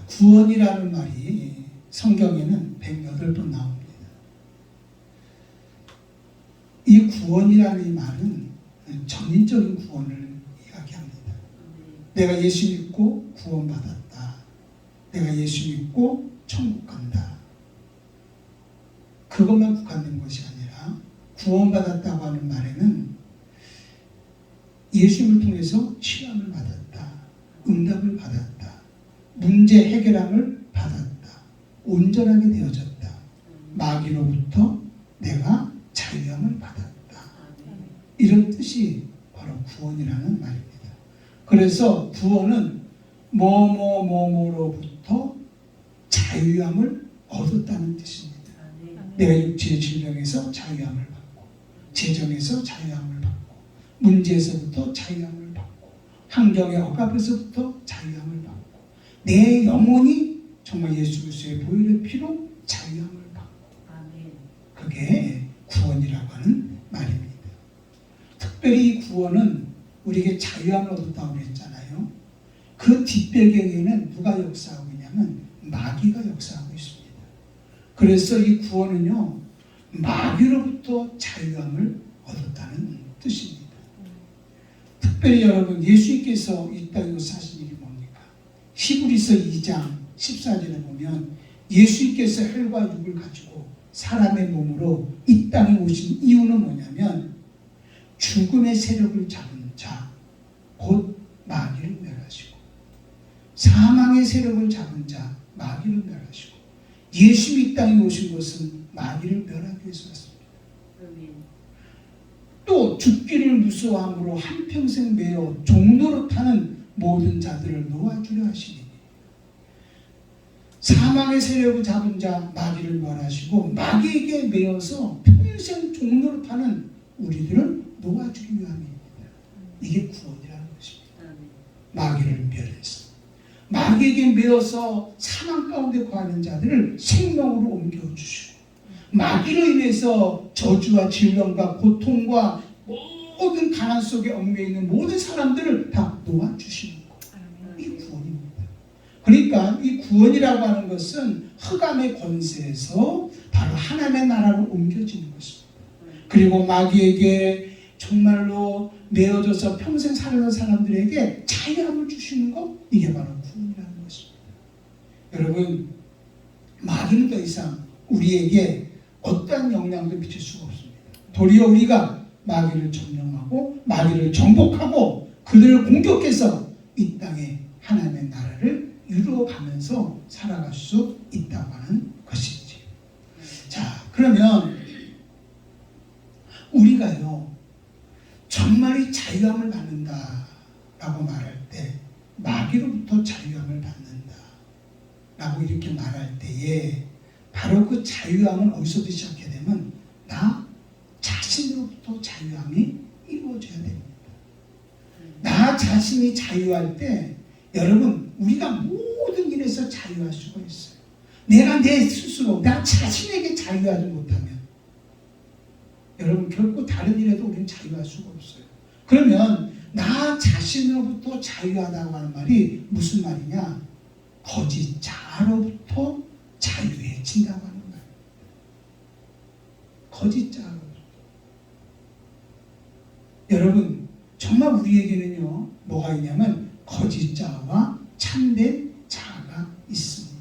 구원이라는 말이 성경에는 108번 나옵니다. 이 구원이라는 이 말은 전인적인 구원을 이야기합니다. 내가 예수 믿고 구원받았다. 내가 예수 믿고 천국 간다. 그것만 국한된 것이 아니라 구원받았다고 하는 말에는 예수님을 통해서 치유함을 받았다. 응답을 받았다. 문제 해결함을 받았다. 온전하게 되어졌다. 마귀로부터 내가 자유함을 받았다. 이런 뜻이 바로 구원이라는 말입니다. 그래서 구원은 뭐뭐뭐뭐로부터 자유함을 얻었다는 뜻입니다. 내가 육체의 질병에서 자유함을 받고, 재정에서 자유함을 받고, 문제에서부터 자유함을 받고, 환경의 억압에서부터 자유함을 받고, 내 영혼이 정말 예수 그리스도의 보혈의 피로 자유함을 받고, 그게 구원이라고 하는 말입니다. 특별히 이 구원은 우리에게 자유함을 얻었다고 했잖아요. 그 뒷배경에는 누가 역사하고 있냐면 마귀가 역사하고 있습니다. 그래서 이 구원은요, 마귀로부터 자유함을 얻었다는 뜻입니다. 특별히 여러분, 예수님께서 이 땅에서 하신 일이 뭡니까? 히브리서 2장 14절에 보면 예수님께서 혈과 육을 가지고 사람의 몸으로 이 땅에 오신 이유는 뭐냐면 죽음의 세력을 잡은 자, 곧 마귀를 멸하시고, 사망의 세력을 잡은 자, 마귀를 멸하시고, 예수님이 이 땅에 오신 것은 마귀를 멸하기 위해서 왔습니다. 또 죽기를 무서워함으로 한평생 매어 종로로 타는 모든 자들을 놓아주려 하시니, 사망의 세력을 잡은 자 마귀를 멸하시고 마귀에게 매어서 평생 종로로 타는 우리들을 놓아주기 위함입니다. 이게 구원이라는 것입니다. 마귀를 멸해서 마귀에게 매어서 사망 가운데 거하는 자들을 생명으로 옮겨주시고, 마귀로 인해서 저주와 질병과 고통과 모든 가난 속에 얽매여 있는 모든 사람들을 다 놓아주시는 것. 이게 구원입니다. 그러니까 이 구원이라고 하는 것은 흑암의 권세에서 바로 하나님의 나라로 옮겨지는 것입니다. 그리고 마귀에게 정말로 매어져서 평생 살아가는 사람들에게 자유함을 주시는 것, 이게 바로 구원이라는 것입니다. 여러분, 마귀는 더 이상 우리에게 어떠한 영향도 미칠 수가 없습니다. 도리어 우리가 마귀를 점령하고 마귀를 정복하고 그들을 공격해서 이 땅에 하나님의 나라를 이루어가면서 살아갈 수 있다고 하는 것이지. 자, 그러면 우리가요, 정말이 자유함을 받는다라고 말할 때, 마귀로부터 자유함을 받는다라고 이렇게 말할 때에 바로 그 자유함은 어디서부터 시작해야 되면 나 자신으로부터 자유함이 이루어져야 됩니다. 나 자신이 자유할 때 여러분, 우리가 모든 일에서 자유할 수가 있어요. 내가 내 스스로 나 자신에게 자유하지 못하면 여러분, 결코 다른 일에도 우리는 자유할 수가 없어요. 그러면 나 자신으로부터 자유하다고 하는 말이 무슨 말이냐? 거짓 자로부터 자유해진다고 하는 거예요. 거짓 자로부터. 여러분, 정말 우리에게는요, 뭐가 있냐면 거짓 자와 참된 자가 있습니다.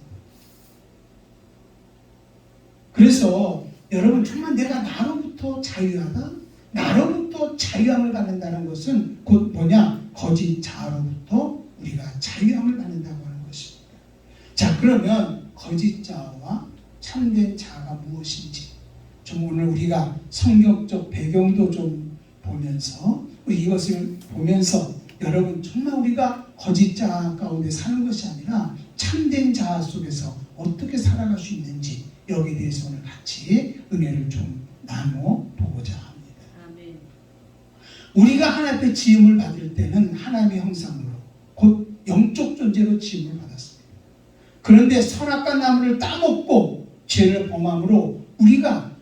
그래서 여러분, 정말 내가 나로부터 자유하다, 나로부터 자유함을 받는다는 것은 곧 뭐냐? 거짓 자로부터 우리가 자유함을 받는다고 하는 것입니다. 자, 그러면 거짓 자와 참된 자가 무엇인지 좀 오늘 우리가 성경적 배경도 좀 보면서, 이것을 보면서 여러분, 정말 우리가 거짓 자 가운데 사는 것이 아니라 참된 자 속에서 어떻게 살아갈 수 있는지, 여기에 대해서 오늘 같이 은혜를 좀 나누어 보고자 합니다. 아멘. 우리가 하나님 앞에 지음을 받을 때는 하나님의 형상으로, 곧 영적 존재로 지음을 받았습니다. 그런데 선악과 나무를 따먹고 죄를 범함으로 우리가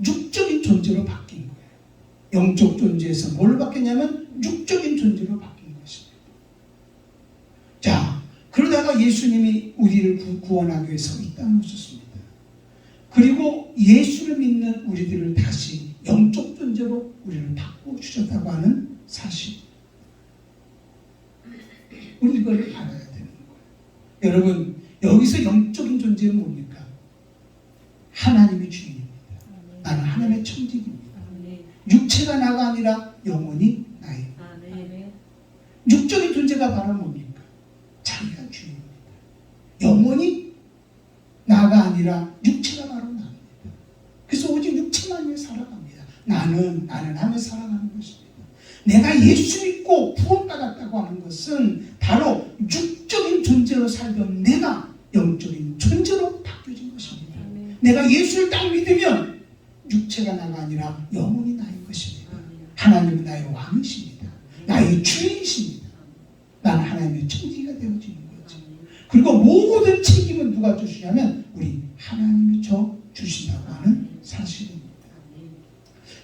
육적인 존재로 바뀐 거예요. 영적 존재에서 뭘 바뀌냐면 육적인 존재로 바뀐 것입니다. 자, 그러다 십자가 예수님이 우리를 구원하기 위해서 이 땅에 오셨습니다. 그리고 예수를 믿는 우리들을 다시 영적 존재로 우리를 바꿔주셨다고 하는 사실. 우리 이걸 알아야 되는 거예요. 여러분, 여기서 영적인 존재는 뭡니까? 하나님이 주인입니다. 나는 하나님의 청직입니다. 육체가 나가 아니라 영혼이 나입니다. 육적인 존재가 바로 뭡니까? 자기가 주인입니다. 영혼이 나가 아니라 육체가 바로 나입니다. 그래서 오직 육체만 위해 살아갑니다. 나는 하며 살아가는 것입니다. 내가 예수 믿고 구원받았다고 하는 것은 바로 육적인 존재로 살던 내가 영적인 존재로 바뀌어진 것입니다. 내가 예수를 딱 믿으면 육체가 나가 아니라 영혼이 나인 것입니다. 하나님은 나의 왕이십니다. 나의 주인이십니다. 나는 하나님의 청지기가 되어지는 거죠. 그리고 모든 책임은 누가 주시냐면 우리 하나님이 주신다고 하는 사실입니다.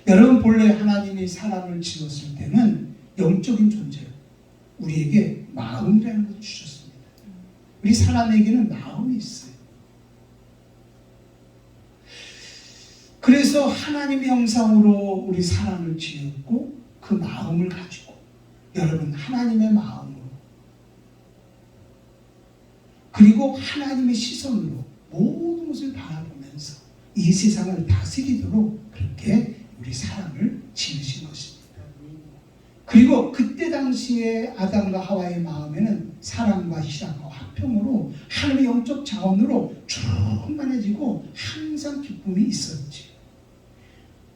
여러분, 본래 하나님이 사람을 지었을 때는 영적인 존재, 우리에게 마음이라는 것을 주셨습니다. 우리 사람에게는 마음이 있어요. 그래서 하나님의 형상으로 우리 사람을 지었고 그 마음을 가지고 여러분 하나님의 마음으로 그리고 하나님의 시선으로 모든 것을 바라보면서 이 세상을 다스리도록 그렇게 우리 사람을 지으신 것입니다. 그리고 그때 당시에 아담과 하와의 마음에는 사랑과 희락과 화평으로 하나님의 영적 자원으로 충만해지고 항상 기쁨이 있었지.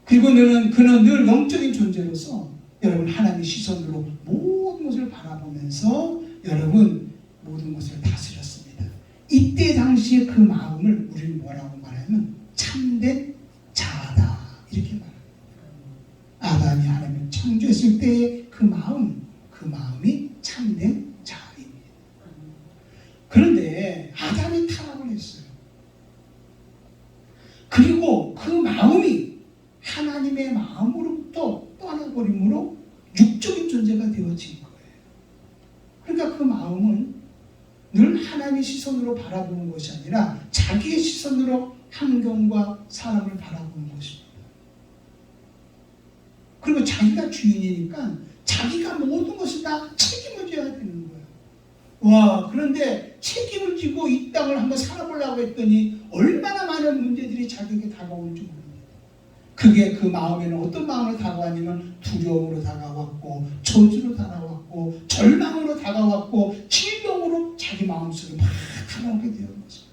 그리고 그는 늘 영적인 존재로서 여러분 하나님의 시선으로 모든 것을 바라보면서 여러분 모든 것을 다스렸습니다. 이때 당시에 그 마음을 우리는 뭐라고 말하면 참된 자아다 이렇게 말합니다. 아담이 하나님을 창조했을 때의 그 마음이 참된 자아입니다. 그런데 아담이 타락을 했어요. 그리고 그 마음이 하나님의 마음으로부터 떠나버림으로 육적인 존재가 되어진 거예요. 그러니까 그 마음은 늘 하나님의 시선으로 바라보는 것이 아니라 자기의 시선으로 환경과 사람을 바라보는 것입니다. 그리고 자기가 주인이니까 자기가 모든 것을 다 책임을 져야 되는 거예요. 와, 그런데 책임을 지고 이 땅을 한번 살아보려고 했더니 얼마나 많은 문제들이 자기에게 다가오는지 모릅니다. 그게 그 마음에는 어떤 마음으로 다가왔냐면 두려움으로 다가왔고 저주로 다가왔고 절망으로 다가왔고 질병으로 자기 마음속에 막 다가오게 되는 거죠.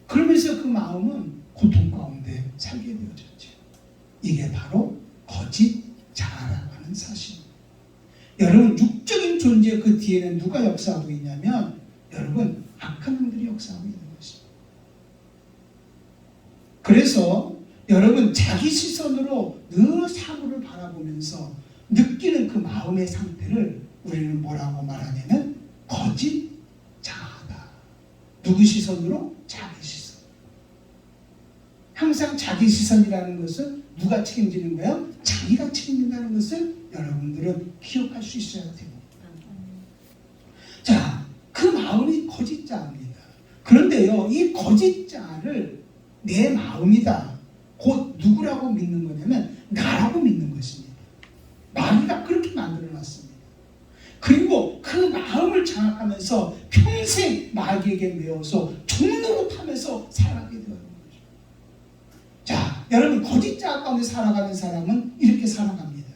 그러면서 그 마음은 고통 가운데 살게 되어졌죠. 이게 바로 거짓 자아라고 하는 사실입니다. 여러분 육적인 존재 그 뒤에는 누가 역사하고 있냐면 여러분 악한 영들이 역사하고 있는 것입니다. 그래서 여러분 자기 시선으로 늘 사물을 바라보면서 느끼는 그 마음의 상태를 우리는 뭐라고 말하냐면 거짓 자아다. 누구 시선으로? 자기 시선. 항상 자기 시선이라는 것은 누가 책임지는 거예요? 자기가 책임진다는 것을 여러분들은 기억할 수 있어야 됩니다. 자, 그 마음이 거짓 자아입니다. 그런데요, 이 거짓 자아를 내 마음이다. 곧 누구라고 믿는 거냐면 나라고 믿는 것입니다. 마귀가 그렇게 만들어놨습니다. 그리고 그 마음을 장악하면서 평생 마귀에게 매어서 종로로 타면서 살아가게 되는 거죠. 자, 여러분 거짓 자아 가운데 살아가는 사람은 이렇게 살아갑니다.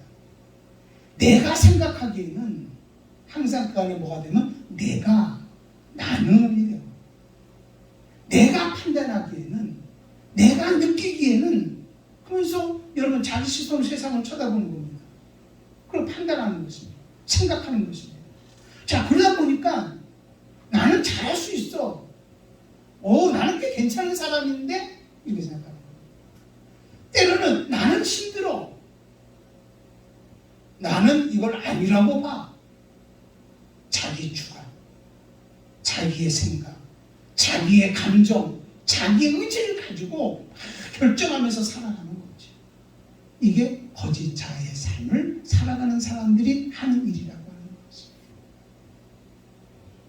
내가 생각하기에는 항상 그 안에 뭐가 되면 나는 이래요. 내가 판단하기에는 내가 느끼기에는 그러면서 여러분 자기 시선으로 세상을 쳐다보는 겁니다. 그걸 판단하는 것입니다. 생각하는 것입니다. 자, 그러다 보니까 나는 잘할 수 있어. 나는 꽤 괜찮은 사람인데 이렇게 생각하는 거예요. 때로는 나는 힘들어. 나는 이걸 아니라고 봐. 자기 주관, 자기의 생각, 자기의 감정, 자기의 의지를 가지고 결정하면서 살아가는 거지. 이게 거짓 자아의 삶을 살아가는 사람들이 하는 일이라고 하는 것입니다.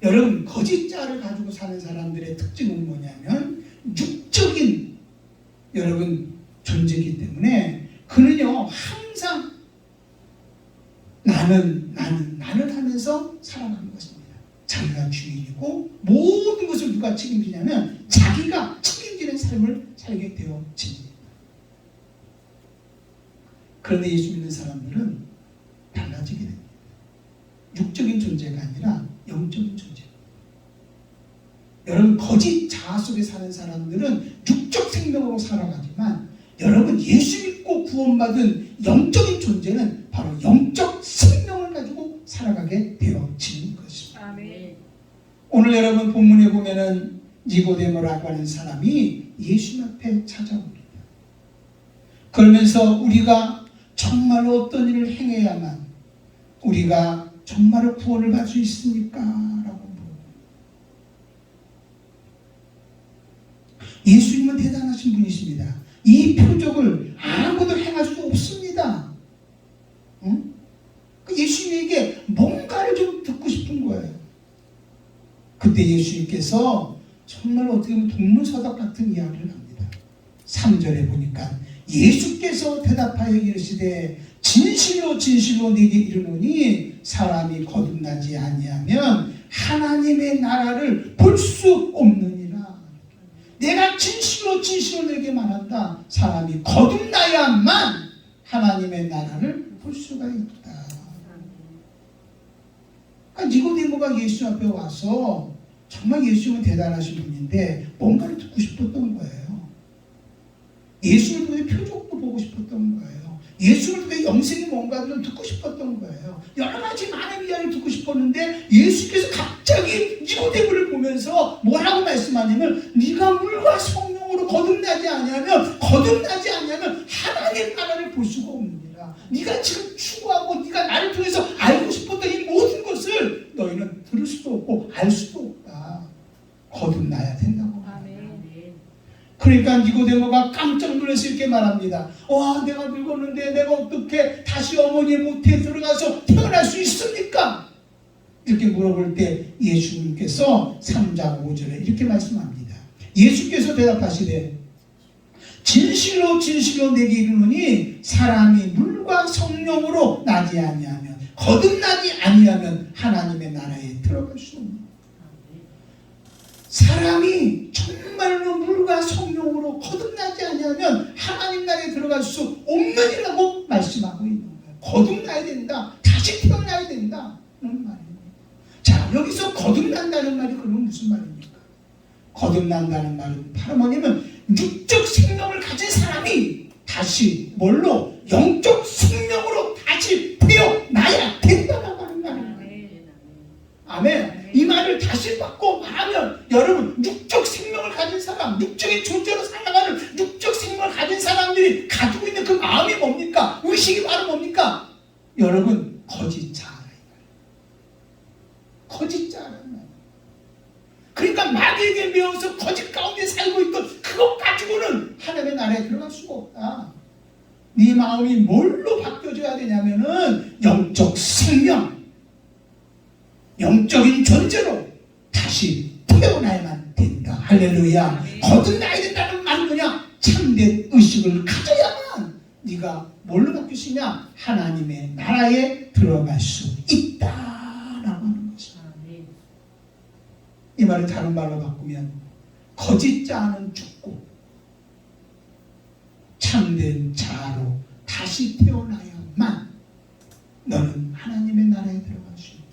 여러분, 거짓 자를 가지고 사는 사람들의 특징은 뭐냐면 육적인 여러분 존재이기 때문에 그는요 항상 나는 하면서 살아가는 것입니다. 자기가 주인이고 모든 것을 누가 책임지냐면 자기가 책임지는 삶을 살게 되어집니다. 그런데 예수 믿는 사람들은 달라지게 됩니다. 육적인 존재가 아니라 영적인 존재. 여러분, 거짓 자아 속에 사는 사람들은 육적 생명으로 살아가지만 여러분, 예수 믿고 구원받은 영적인 존재는 바로 영적 생명을 가지고 살아가게 되어지는 것입니다. 아멘. 오늘 여러분 본문에 보면은 니고데모라고 하는 사람이 예수 앞에 찾아옵니다. 그러면서 우리가 정말로 어떤 일을 행해야만 우리가 정말로 구원을 받을 수 있습니까? 라고 물어봅니다. 예수님은 대단하신 분이십니다. 이 표적을 아무도 행할 수 없습니다. 응? 예수님에게 뭔가를 좀 듣고 싶은 거예요. 그때 예수님께서 정말 어떻게 보면 동문서답 같은 이야기를 합니다. 3절에 보니까 예수께서 대답하여 이르시되 진실로 진실로 네게 이르노니 사람이 거듭나지 아니하면 하나님의 나라를 볼 수 없느니라. 내가 진실로 진실로 네게 말한다. 사람이 거듭나야만 하나님의 나라를 볼 수가 있다. 그러니까 니고데모가 예수 앞에 와서 정말 예수님은 대단하신 분인데 뭔가를 듣고 싶었던 거예요. 예수를 통해 표적도 보고 싶었던 거예요. 예수를 통해 영생이 뭔가 좀 듣고 싶었던 거예요. 여러 가지 많은 이야기를 듣고 싶었는데 예수께서 갑자기 니고데모를 보면서 뭐라고 말씀하냐면 네가 물과 성령으로 거듭나지 아니하면 하나님 나라를 볼 수가 없느니라. 네가 지금 추구하고 네가 나를 통해서 알고 싶었던 이 모든 것을 너희는 들을 수도 없고 알 수도 없다. 거듭나야 된다고. 그러니까 니고데모가 깜짝 놀라서 이렇게 말합니다. 와, 내가 늙었는데 내가 어떻게 다시 어머니의 모태에 들어가서 태어날 수 있습니까? 이렇게 물어볼 때 예수님께서 3장 5절에 이렇게 말씀합니다. 예수께서 대답하시되 진실로 진실로 내게 이르노니 사람이 물과 성령으로 나지 아니하면 거듭나지 아니하면 하나님의 나라에 들어갈 수 없는. 사람이 정말로 물과 성령으로 거듭나지 아니하면 하나님 나라에 들어갈 수 없느니라고 말씀하고 있는 거예요. 거듭나야 된다. 다시 태어나야 된다. 그런 말입니다. 자, 여기서 거듭난다는 말이 그러면 무슨 말입니까? 거듭난다는 말은 바로 뭐냐면 육적 생명을 가진 사람이 다시 뭘로? 영적 생명으로 다시 태어나야 된다고 하는 말입니다. 아멘. 이 말을 다시 바꿔 말하면 여러분, 육적 생명을 가진 사람, 육적인 존재로 살아가는 육적 생명을 가진 사람들이 가지고 있는 그 마음이 뭡니까? 의식이 바로 뭡니까? 여러분, 거짓 자아라. 거짓 자아라는 말이에요. 그러니까 마귀에게 매어서 거짓 가운데 살고 있던 그것 가지고는 하나님의 나라에 들어갈 수가 없다. 네 마음이 뭘로 바뀌어져야 되냐면은 영적 생명, 영적인 존재로 다시 태어나야만 된다. 할렐루야. 거듭나야 된다는 말은 뭐냐? 참된 의식을 가져야만 네가 뭘로 바뀔 수 있냐? 하나님의 나라에 들어갈 수 있다라고 하는 것이다. 이 말을 다른 말로 바꾸면 거짓 자아는 죽고 참된 자아로 다시 태어나야만 너는 하나님의 나라에 들어갈 수 있다.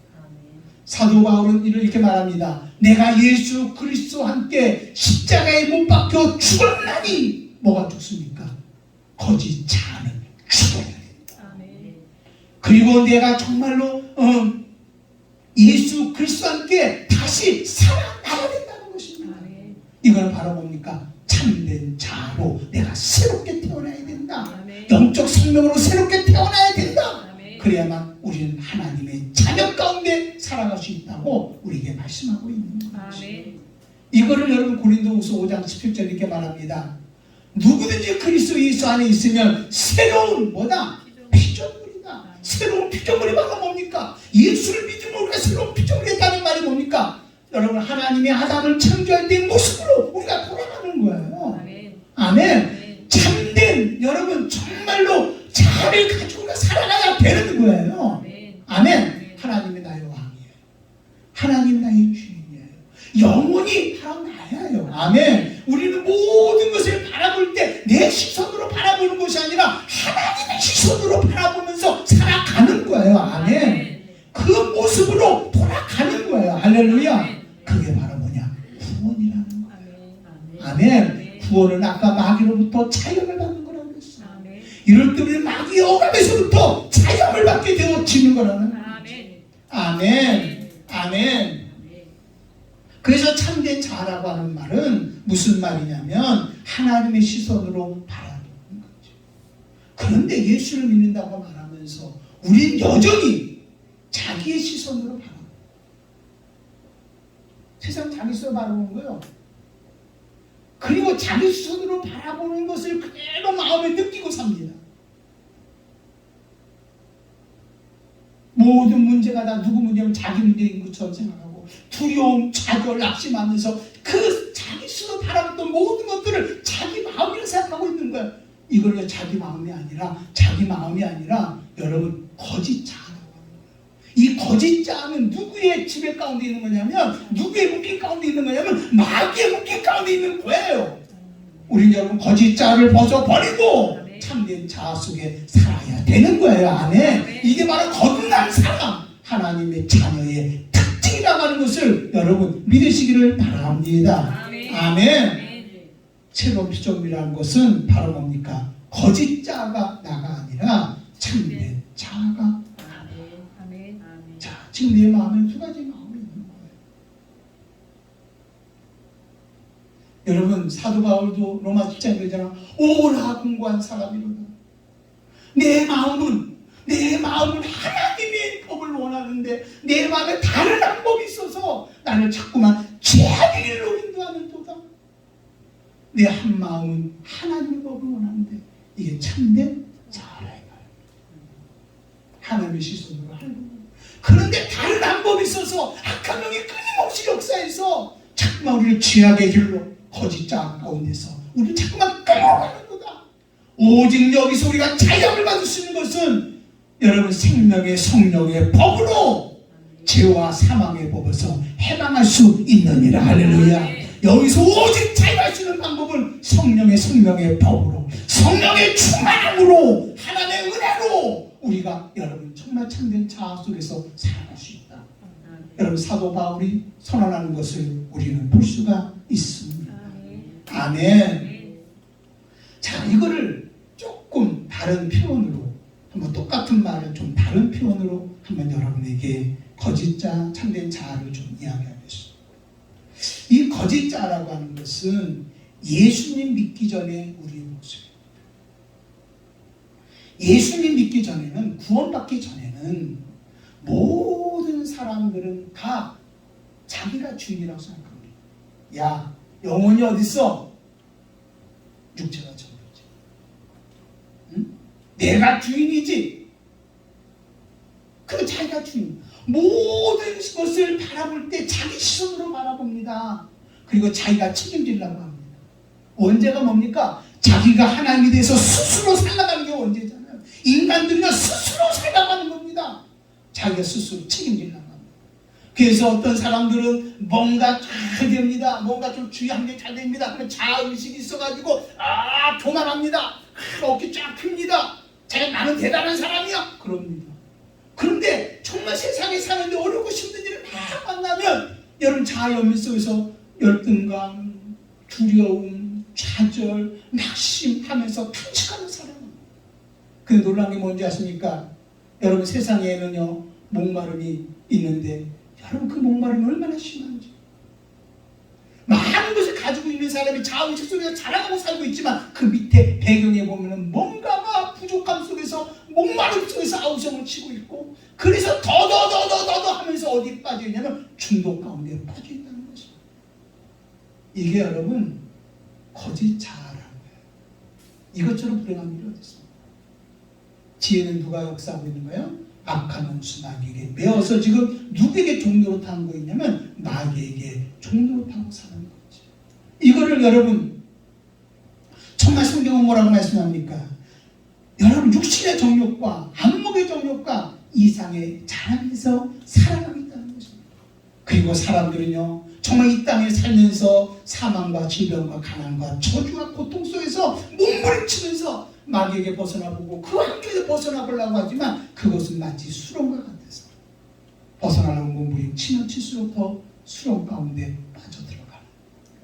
사도 바울은 이를 이렇게 말합니다. 내가 예수 그리스도와 함께 십자가에 못 박혀 죽었나니 뭐가 죽습니까? 거짓 자아는 죽어야 된다. 그리고 내가 정말로 예수 그리스도와 함께 다시 살아나야 된다는 것입니다. 이건 바로 뭡니까? 참된 자아로 내가 새롭게 태어나야 된다. 영적 생명으로 새롭게 태어나야 된다. 그래야만 우리는 하나님의 자녀 가운데 살아갈 수 있다고 우리에게 말씀하고 있는 것입니다. 이거를 여러분 고린도후서 5장 17절 이렇게 말합니다. 누구든지 그리스도 예수 안에 있으면 새로운 뭐다? 피조물이다. 새로운 피조물이 바로 뭡니까? 예수를 믿으면 우리가 새로운 피조물이 있다는 말이 뭡니까? 여러분 하나님이 아담을 창조할 때 모습으로 우리가 돌아가는 거예요. 아멘. 참된 여러분 정말로 자아를 가지고 살아가야 되는 거예요. 아멘. 하나님이 나의 왕이에요. 하나님 나의 주인이에요. 영원히 바로 나야요. 아멘. 우리는 모든 것을 바라볼 때 내 시선으로 바라보는 것이 아니라 하나님의 시선으로 바라보면서 살아가는 거예요. 아멘. 그 모습으로 돌아가는 거예요. 할렐루야. 그게 바로 뭐냐? 구원이라는 거예요. 아멘. 구원은 아까 마귀로부터 자유를 받는 거라고 그랬어요. 이럴 때 우리는 마귀의 억압에서부터 자유를 받게 되어지는 거라는 거예요. 아멘. 아멘. 그래서 참된 자라고 하는 말은 무슨 말이냐면 하나님의 시선으로 바라보는 거죠. 그런데 예수를 믿는다고 말하면서 우린 여전히 자기의 시선으로 바라봐요. 세상 자기 시선으로 바라보는 거예요. 그리고 자기 시선으로 바라보는 것을 그대로 마음에 느끼고 삽니다. 모든 문제가 다 누구 문제면 자기 문제인 것처럼 생각하고 두려움, 좌절, 낙심하면서 그 자기 스스로 바라봤던 모든 것들을 자기 마음이라 생각하고 있는 거예요. 이걸 자기 마음이 아니라 여러분 거짓 자아라고 하는 거예요. 이 거짓 자아는 누구의 지배 가운데 있는 거냐면 누구의 묶임 가운데 있는 거냐면 마귀의 묶임 가운데 있는 거예요. 우린 여러분 거짓 자아를 벗어버리고 참된 자아 속에 살아야 되는 거예요. 아멘. 이게 바로 거듭난 사람, 하나님의 자녀의 특징이라고 하는 것을 여러분 믿으시기를 바랍니다. 아멘. 새로운 피조물이라는 것은 바로 뭡니까? 거짓 자아가 나가 아니라 참된 자아가. 자, 지금 내 마음에 두 가지 마음이 있는 거예요. 여러분 사도 바울도 로마 10장에 그러잖아. 오라 공고한 사람이로다. 내 마음은 하나님의 법을 원하는데 내 마음에 다른 한 법이 있어서 나를 자꾸만 죄악의 길로 인도하는 도다. 내 한 마음은 하나님의 법을 원하는데 이게 참된 자아라. 하나님의 시선으로 하는. 그런데 다른 한 법이 있어서 악한 영이 끊임없이 역사해서 자꾸만 우리를 죄악의 길로 거짓 자아 가운데서 우리를 자꾸만 끌어가는 거다. 오직 여기서 우리가 자유함을 받을 수 있는 것은 여러분 생명의 성령의 법으로 죄와 사망의 법에서 해방할 수 있느니라. 할렐루야. 여기서 오직 자유할 수 있는 방법은 성령의 법으로, 성령의 충만함으로, 하나님의 은혜로 우리가 여러분 정말 참된 자아 속에서 살아갈 수 있다. 여러분 사도 바울이 선언하는 것을 우리는 볼 수가 있습니다. 아멘. 자, 이거를 조금 다른 표현으로 한번 똑같은 말을 좀 다른 표현으로 한번 여러분에게 거짓 자, 참된 자아를 좀 이야기하겠습니다. 이 거짓 자라고 하는 것은 예수님 믿기 전에 우리의 모습입니다. 예수님 믿기 전에는, 구원받기 전에는 모든 사람들은 다 자기가 주인이라고 생각합니다. 야, 영혼이 어딨어? 육체가 전부지. 응? 내가 주인이지. 그 자기가 주인. 모든 것을 바라볼 때 자기 시선으로 바라봅니다. 그리고 자기가 책임지려고 합니다. 원죄가 뭡니까? 자기가 하나님에 대해서 스스로 살아가는 게 원죄잖아요. 인간들은 스스로 살아가는 겁니다. 자기가 스스로 책임지려고 합니다. 그래서 어떤 사람들은 뭔가 잘 됩니다. 뭔가 좀 주의한 게 잘 됩니다. 그러면 자아의식이 있어가지고 교만합니다. 어깨 쫙 핍니다. 나는 대단한 사람이야. 그럽니다. 그런데 정말 세상에 사는데 어렵고 힘든 일을 막 만나면 여러분 자아연민 속에서 열등감, 두려움, 좌절, 낙심하면서 탄식하는 사람입니다. 근데 놀라운 게 뭔지 아십니까? 여러분 세상에는요 목마름이 있는데 여러분 그 목마름이 얼마나 심한지. 많은 것을 가지고 있는 사람이 자아의식 속에서 자라가고 살고 있지만 그 밑에 배경에 보면은 뭔가가 부족함 속에서 목마름 속에서 아우성을 치고 있고, 그래서 더 하면서 어디에 빠져 있냐면 중독 가운데 빠져 있다는 것입니다. 이게 여러분 거짓 자아라는 거예요. 이것처럼 불행한 일이 어디 있습니까? 지혜는 누가 역사하고 있는 거예요? 악한 원수 마귀에게 매어서 지금 누구에게 종로로 타는 거 있냐면 마귀에게 종로로 타고 사는 거죠. 이거를 여러분 정말 성경은 뭐라고 말씀합니까? 여러분 육신의 정욕과 안목의 정욕과 이상의 자랑에서 살아가고 있다는 것입니다. 그리고 사람들은요 정말 이 땅에 살면서 사망과 질병과 가난과 저주와 고통 속에서 몸부림치면서 마귀에게 벗어나보고 그 환경에서 벗어나보려고 하지만 그것은 마치 수렁과 같아서 벗어나려고 몸부림치면 칠수록 더 수렁 가운데 빠져들어가는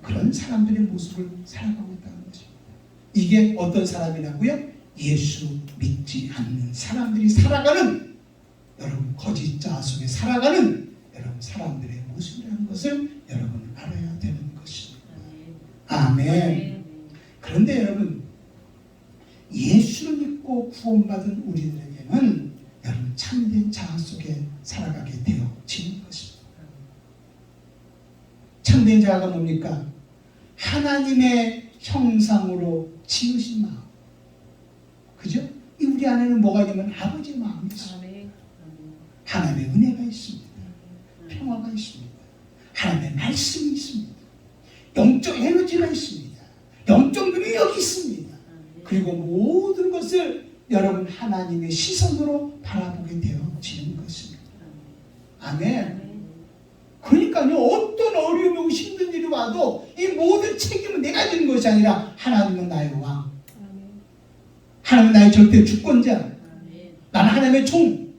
그런 사람들의 모습을 살아가고 있다는 것입니다. 이게 어떤 사람이라고요? 예수 믿지 않는 사람들이 살아가는 여러분 거짓 자아 속에 살아가는 여러분 사람들의 모습이라는 것을 여러분 알아야 되는 것입니다. 아멘. 그런데 여러분 예수를 믿고 구원받은 우리들에게는 여러분 참된 자아 속에 살아가게 되어지는 것입니다. 참된 자아가 뭡니까? 하나님의 형상으로 지으신 마음. 그죠? 우리 안에는 뭐가 있냐면 아버지의 마음이 있습니다. 하나님의 은혜가 있습니다. 평화가 있습니다. 하나님의 말씀이 있습니다. 영적 에너지가 있습니다. 영적 능력이 있습니다. 그리고 모든 것을 여러분 하나님의 시선으로 바라보게 되어지는 것입니다. 아멘. 그러니까요 어떤 어려움이고 힘든 일이 와도 이 모든 책임은 내가 지는 것이 아니라 하나님은 나의 왕, 하나님은 나의 절대 주권자, 나는 하나님의 종.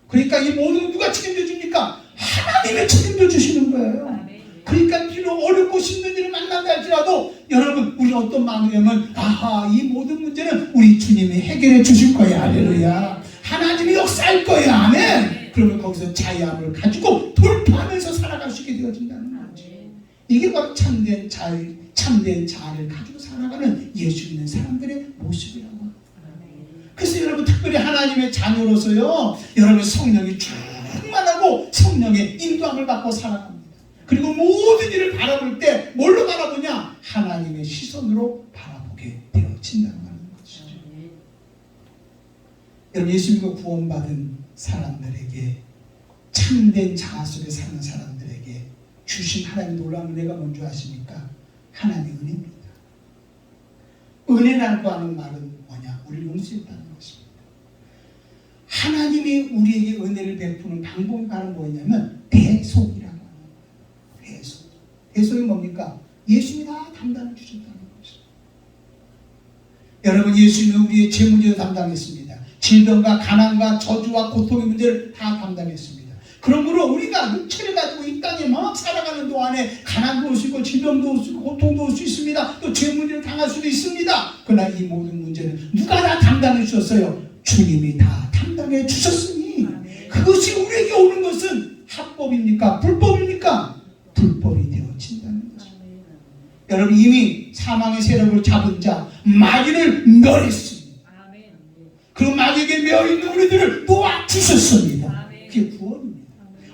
그러니까 이 모든 걸 누가 책임져 줍니까? 하나님이 책임져 주시는 거예요. 그러니까 비록 어렵고 힘든 일을 만난다 할지라도 여러분 우리 어떤 마음이냐면 아하 이 모든 문제는 우리 주님이 해결해 주실 거야. 할렐루야. 하나님이 역사할 거야. 아멘. 그러면 거기서 자유함을 가지고 돌파하면서 살아갈 수 있게 되어진다는 거지. 이게 바로 참된 자아를 가지고 살아가는 예수 믿는 사람들의 모습이라고 합니다. 그래서 여러분 특별히 하나님의 자녀로서요 여러분 성령이 충만하고 성령의 인도함을 받고 살아갑니다. 그리고 모든 일을 바라볼 때 뭘로 바라보냐? 하나님의 시선으로 바라보게 되어진다는 것이죠. 여러분 예수 믿고 구원받은 사람들에게 참된 자아 속에 사는 사람들에게 주신 하나님의 놀라운 은혜가 뭔지 아십니까? 하나님의 은혜입니다. 은혜라고 하는 말은 뭐냐? 우리를 용서했다는 것입니다. 하나님이 우리에게 은혜를 베푸는 방법이 바로 뭐냐면 대속이라고 하는 거예요. 대속이 뭡니까? 예수님이 다 담당해 주셨다는 것입니다. 여러분 예수님은 우리의 죄 문제를 담당했습니다. 질병과 가난과 저주와 고통의 문제를 다 담당했습니다. 그러므로 우리가 육체를 가지고 이 땅에 막 살아가는 동안에 가난도 올 수 있고 질병도 올 수 있고 고통도 올 수 있습니다. 또 죄 문제를 당할 수도 있습니다. 그러나 이 모든 문제는 누가 다 담당해 주셨어요? 주님이 다 담당해 주셨으니 그것이 우리에게 오는 것은 합법입니까? 불법입니까? 불법이 되어진다는 거죠. 여러분 이미 사망의 세력을 잡은 자 마귀를 멸했습니다. 그 마귀에게 매어있는 우리들을 놓아주셨습니다. 그게 구원입니다.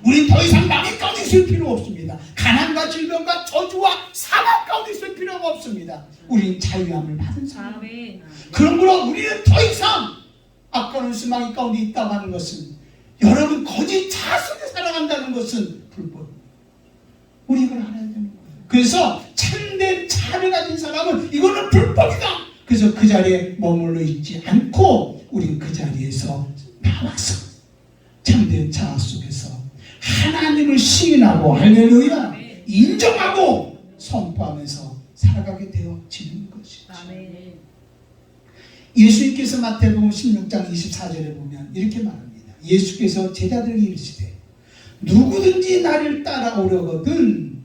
우린 더 이상 마귀 가운데 있을 필요 없습니다. 가난과 질병과 저주와 사망 가운데 있을 필요가 없습니다. 우린 자유함을 받은 사람입니다. 그러므로 우리는 더 이상 악한 마귀 가운데 있다고 하는 것은 여러분 거짓 자아 속에 살아간다는 것은 불법입니다. 우리 이걸 알아야 되는 거예요. 그래서 참된 자아를 가진 사람은 이거는 불법이다. 그래서 그 자리에 머물러 있지 않고 우린 그 자리에서 나와서 참된 자아 속에서 하나님을 시인하고 할렐루야 인정하고 선포하면서 살아가게 되어지는 것이죠. 예수님께서 마태복음 16장 24절에 보면 이렇게 말합니다. 예수께서 제자들에게 이르시되 누구든지 나를 따라오려거든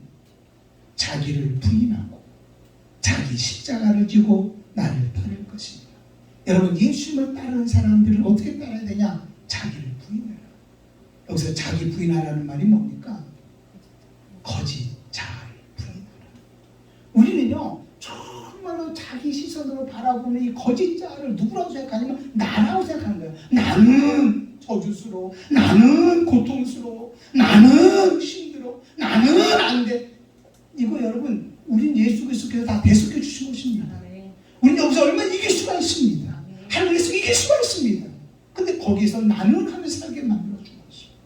자기를 부인하고 자기 십자가를 지고 나를 따를 것입니다. 여러분 예수님을 따르는 사람들은 어떻게 따라야 되냐? 자기를 부인해라. 여기서 자기 부인하라는 말이 뭡니까? 거짓 자아를 부인하라. 우리는요 정말로 자기 시선으로 바라보는 이 거짓 자아를 누구라고 생각하냐면 나라고 생각하는 거예요. 나는 저주스러워, 나는 고통스러워, 나는 힘들어, 나는 안 돼. 이거 여러분 우린 예수 그리스도께서 다 대속해 주신 것입니다. 우리는 여기서 얼마나 이길 수가 있습니다. 하나님께서 이길 수가 있습니다. 근데 거기서 나눔하며 살게 만들어준 것입니다.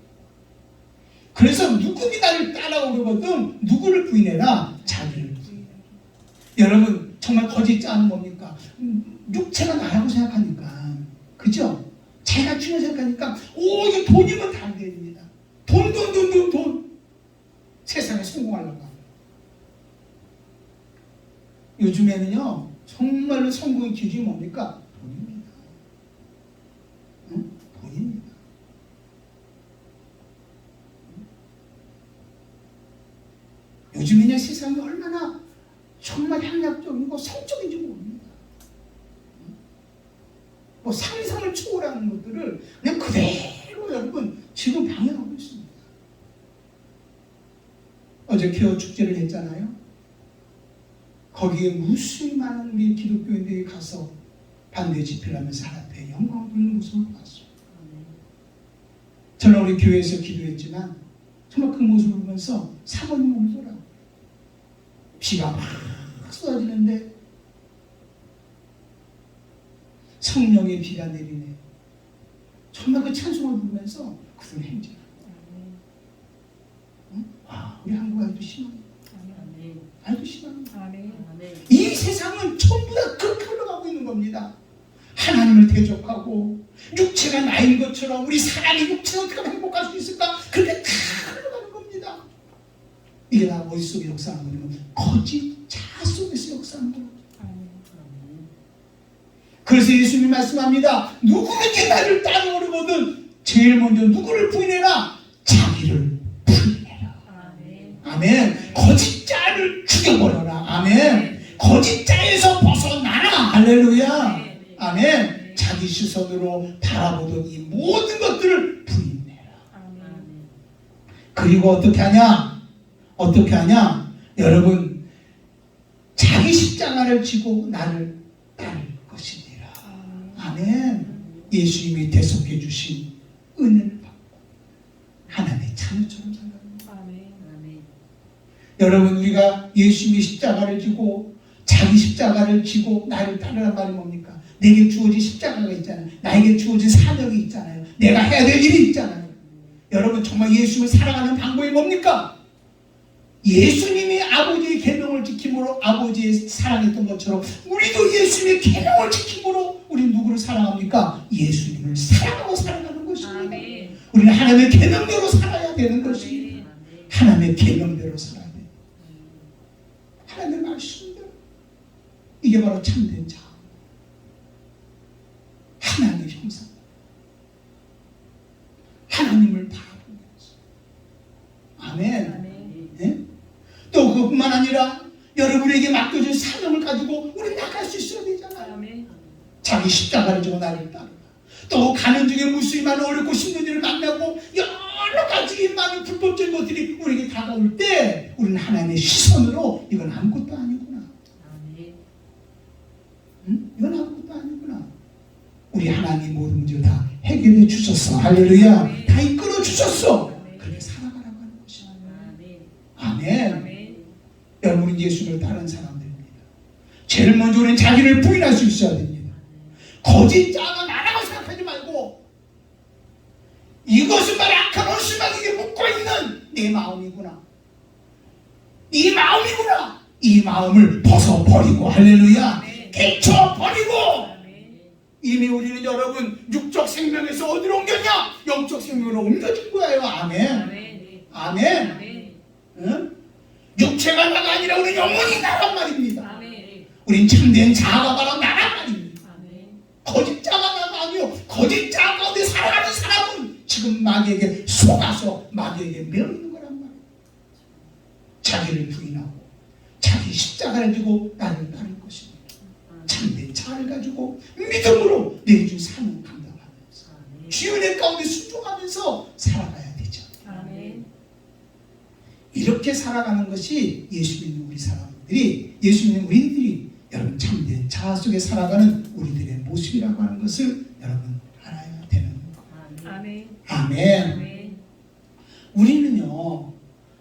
그래서 누구니 나를 따라오려거든 누구를 부인해라? 자기를 부인해라. 여러분 정말 거짓 자는 뭡니까? 육체가 나라고 생각하니까, 그죠? 자기가 주는 생각하니까 이거 돈이면 다 됩니다. 돈. 세상에 성공하려고 합니다. 요즘에는요 정말로 성공의 기준이 뭡니까? 돈입니다. 응? 돈입니다. 요즘에는 세상이 얼마나 정말 향락적이고 성적인지 모릅니다. 뭐 상상을 초월하는 것들을 그냥 그대로 여러분 지금 방해하고 있습니다. 어제 개업 축제를 했잖아요. 거기에 무수히 많은 우리 기독교인들이 가서 반대 집회를 하면서 하나님의 영광을 부르는 모습을 봤어요. 저는 우리 교회에서 기도했지만 정말 그 모습을 보면서 사모님이 울더라고요. 비가 막 쏟아지는데 성령의 비가 내리네. 정말 그 찬송을 부르면서 그런 행진. 우리 한국 아이도 심합니다. 아이도 심합니다. 이 세상은 전부 다 그렇게 흘러가고 있는 겁니다. 하나님을 대적하고 육체가 나인 것처럼 우리 사람이 육체가 어떻게 하면 행복할 수 있을까? 그렇게 다 흘러가는 겁니다. 이게 다 어디 속에 역사하는 거냐면 거짓 자 속에서 역사하는 겁니다. 그래서 예수님이 말씀합니다. 누구든지 나를 따르거든 제일 먼저 누구를 부인해라? 자기를 부인해라. 아멘. 거짓 자를 죽여버려라. 아멘. 거짓 자에서 벗어나라. 할렐루야. 아멘. 자기 시선으로 바라보던 이 모든 것들을 부인해라. 그리고 어떻게 하냐? 여러분 자기 십자가를 지고 나를 따를 것이니라. 아멘. 예수님이 대속해 주신 은혜를 받고 하나님의 자녀처럼 살아갑니다. 여러분 우리가 예수님이 십자가를 지고 자기 십자가를 지고 나를 따르란 말이 뭡니까? 내게 주어진 십자가가 있잖아요. 나에게 주어진 사명이 있잖아요. 내가 해야 될 일이 있잖아요. 여러분 정말 예수님을 살아가는 방법이 뭡니까? 예수님이 아버지의 계명을 지킴으로 아버지의 사랑했던 것처럼 우리도 예수님의 계명을 지킴으로 우리 누구를 사랑합니까? 예수님을 사랑하고 살아가는 것입니다. 우리는 하나님의 계명대로 살아야 되는 것입니다. 하나님의 계명대로 살아야 돼요. 하나님의 말씀대로. 이게 바로 참된 자. 하나님의 형상. 하나님을 바라보면서. 아멘. 네? 또 그것뿐만 아니라 여러분에게 맡겨진 사명을 가지고 우리 나갈 수 있어야 되잖아요. 자기 십자가를 지고 나를 따르라. 또 가는 중에 무수히 많은 어렵고 힘든 일을 만나고 여러 가지 많은 불법적인 것들이 우리에게 다가올 때 우리는 하나님의 시선으로 이건 아무것도 아니구나. 이건 아무것도 아니구나. 우리 하나님 모든 문제를 다 해결해 주셨어. 할렐루야. 다 이끌어 주셨어. 그렇게 살아가라고 하는 것이야. 아멘. 여러분은 예수를 따르는 사람들입니다. 제일 먼저 우리는 자기를 부인할 수 있어야 됩니다. 거짓 자가 나라고 생각하지 말고 이것은 말이 악한 얼씨망에게 묶어있는 내 마음이구나. 이 마음이구나. 이 마음을 벗어버리고 할렐루야. 깨쳐버리고 이미 우리는 여러분 육적 생명에서 어디로 옮겼냐? 영적 생명으로 옮겨진 거예요. 아멘. 아멘. 응? 육체가 나가 아니라 우리 영혼이 나란 말입니다. 우린 참된 자아가 바로 나란 말입니다. 거짓 자가 나가 아니요. 거짓 자 가운데 살아가는 사람은 지금 마귀에게 속아서 마귀에게 매어 있는 거란 말이에요. 자기를 부인하고 자기 십자가를 지고 나를 따를 것입니다. 참된 자아를 가지고 믿음으로 내준 사명 감당하면서 주의 가운데 순종하면서 살아가야 되죠. 이렇게 살아가는 것이 예수 믿는 우리 사람들이, 예수 믿는 우리들이 여러분 참된 자아 속에 살아가는 우리들의 모습이라고 하는 것을 여러분 알아야 되는 거예요. 아멘. 우리는요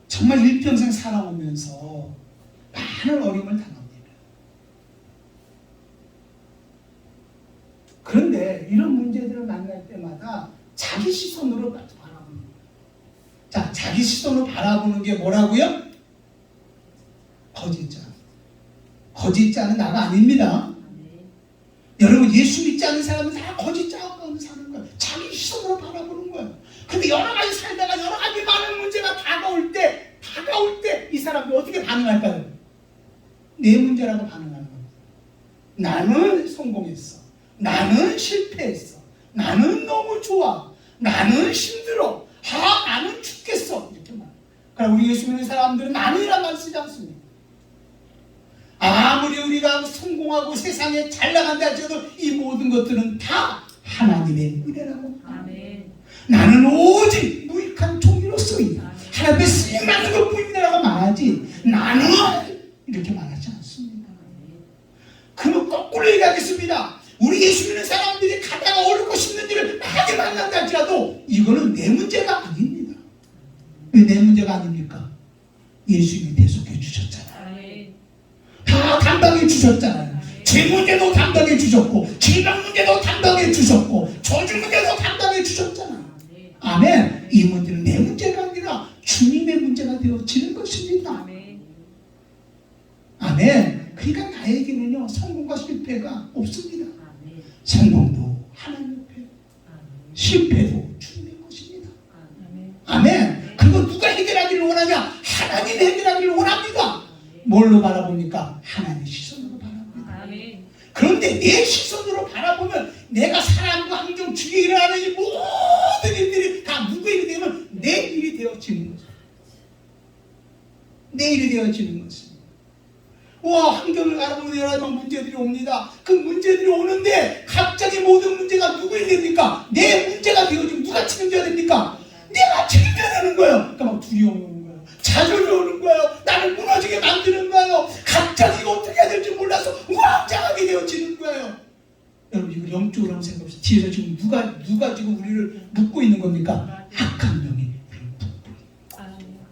정말 일평생 살아오면서 많은 어려움을 당합니다. 그런데 이런 문제들을 만날 때마다 자기 시선으로 바라보는 거예요. 자, 자기 시선으로 바라보는 게 뭐라고요? 거짓자. 거짓자는 나가 아닙니다. 여러분, 예수 믿지 않는 사람은 다 거짓자 가운데 사는 거예요. 자기 시선으로 바라보는 거예요. 근데 여러 가지 살다가 여러 가지 많은 문제가 다가올 때 이 사람이 어떻게 반응할까요? 내 문제라고 반응하는 거예요. 나는 성공했어. 나는 실패했어. 나는 너무 좋아. 나는 힘들어. 나는 죽겠어. 이렇게 말해요. 그러나 우리 예수 믿는 사람들은 나는이란 말 쓰지 않습니다. 아무리 우리가 성공하고 세상에 잘 나간다 할지라도 이 모든 것들은 다 하나님의 은혜라고. 아멘. 나는 오직 무익한 종이로 쓰인다. 하나님의 쓰임받는 것뿐이라고 말하지 나는 이렇게 말하지 않습니다. 그러면 거꾸로 얘기하겠습니다. 우리 예수 믿는 사람들이 가다가 어렵고 힘든 일을 많이 만난다 할지라도 이거는 내 문제가 아닙니다. 왜 내 문제가 아닙니까? 예수님이 대속해 주셨잖아요. 다 담당해 주셨잖아요. 제 문제도 담당해 주셨고 질병 문제도 담당해 주셨고 저주 문제도 담당해 주셨잖아요. 아멘. 이 문제는 내 문제가 아니라 주님의 문제가 되어지는 것입니다. 아멘. 그러니까 나에게는요 성공과 실패가 없습니다. 성공도 하나님 옆에, 실패도 주님의 것입니다. 아멘. 그리고 누가 해결하기를 원하냐? 하나님이 해결하기를 원합니다. 뭘로 바라봅니까? 하나님의 시선으로 바라봅니다. 그런데 내 시선으로 바라보면 내가 사람과 환경 주위에 일어나는 이 모든 일들이 다 누구의 일이 되면 내 일이 되어지는 거죠. 내 일이 되어지는 것입니다. 환경을 바라보면 여러 가지 문제들이 옵니다. 그 문제들이 오는데 갑자기 모든 문제가 누구의 일입니까? 내 문제가 되어지면 누가 책임져야 됩니까? 내가 책임져야 되는 거예요. 그러니까 막 두려움이 오는 거예요. 좌절이 오는 거예요. 나를 무너지게 만드는 거예요. 갑자기 이거 어떻게 해야 될지 몰라서 우왕좌왕하게 되어지는 거예요. 여러분 이거 영적으로 한번 생각해보세요. 뒤에서 지금 누가 지금 우리를 묶고 있는 겁니까? 악한 영이 우리를 묶고 있는 거예요.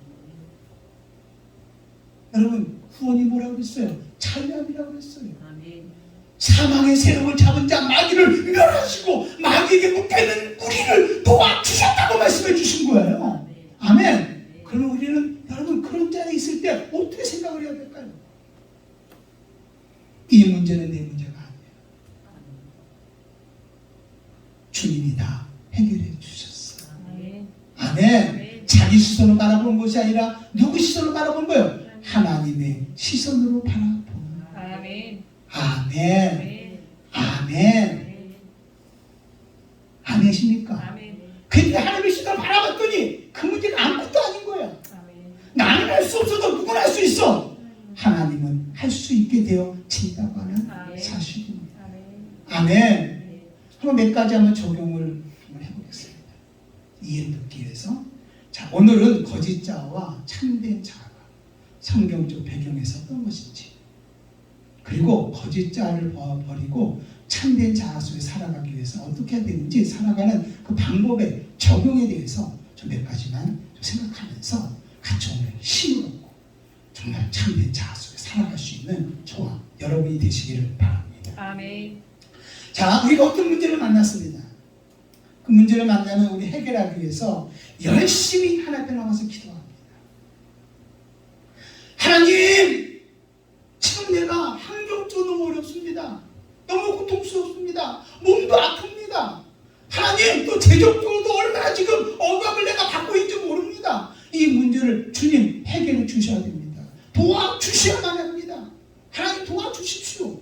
여러분 구원이 뭐라고 그랬어요? 찬양이라고 그랬어요. 사망의 세력을 잡은 자 마귀를 멸하시고 마귀에게 묶여있는 우리를 도와주셨다고 말씀해 주신 거예요. 아멘. 그러면 우리는 여러분 그런 자리에 있을 때 어떻게 생각을 해야 될까요? 이 문제는 내 문제가 아니에요. 주님이 다 해결해 주셨어. 아멘. 자기 시선으로 바라보는 것이 아니라 누구 시선으로 바라보는 거예요? 하나님의 시선으로 바라보는 거예요. 아멘. 아멘. 아멘. 아멘이십니까? 근데 하나님의 시선을 바라봤더니 그 문제가 아무것도 아닌 거예요. 나는 할 수 없어도 누구나 할 수 있어. 하나님은 할 수 있게 되어진다고 하는 사실입니다. 아멘. 한번 몇 가지 한번 적용을 한번 해보겠습니다. 이해를 듣기 위해서. 자, 오늘은 거짓자와 참된 자가 성경적 배경에서 어떤 것인지, 그리고 거짓자를 버리고 참된 자 속에 살아가기 위해서 어떻게 해야 되는지 살아가는 그 방법의 적용에 대해서 좀 몇 가지만 좀 생각하면서 같이 오늘 힘을 얻고 정말 참된 자 속에 살아갈 수 있는 저와 여러분이 되시기를 바랍니다. 아멘. 자, 우리가 어떤 문제를 만났습니다. 그 문제를 만나면 우리 해결하기 위해서 열심히 하나님 앞에 나가서 기도합니다. 하나님, 지금 내가 환경적으로 너무 어렵습니다. 너무 고통스럽습니다. 몸도 아픕니다. 하나님, 또 재정적으로도 얼마나 지금 억압을 내가 받고 있는지 모릅니다. 이 문제를 주님 해결해 주셔야 됩니다. 도와주셔야만 합니다. 하나님 도와주십시오.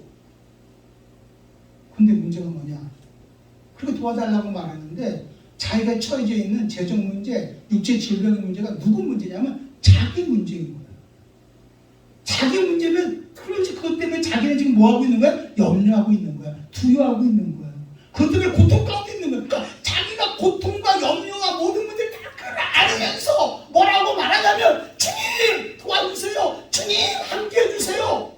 근데 문제가 뭐냐? 그렇게 도와달라고 말하는데 자기가 처해져 있는 재정 문제, 육체 질병의 문제가 누구 문제냐면 자기 문제인 거예요. 자기 문제면 그렇지, 그것 때문에 자기는 지금 뭐하고 있는 거야? 염려하고 있는 거야. 두려워하고 있는 거야. 그것 때문에 고통 가운데 있는 거야. 그러니까 자기가 고통과 염려와 모든 문제를 다 알으면서 뭐라고 말하냐면 주님 도와주세요. 주님 함께해 주세요.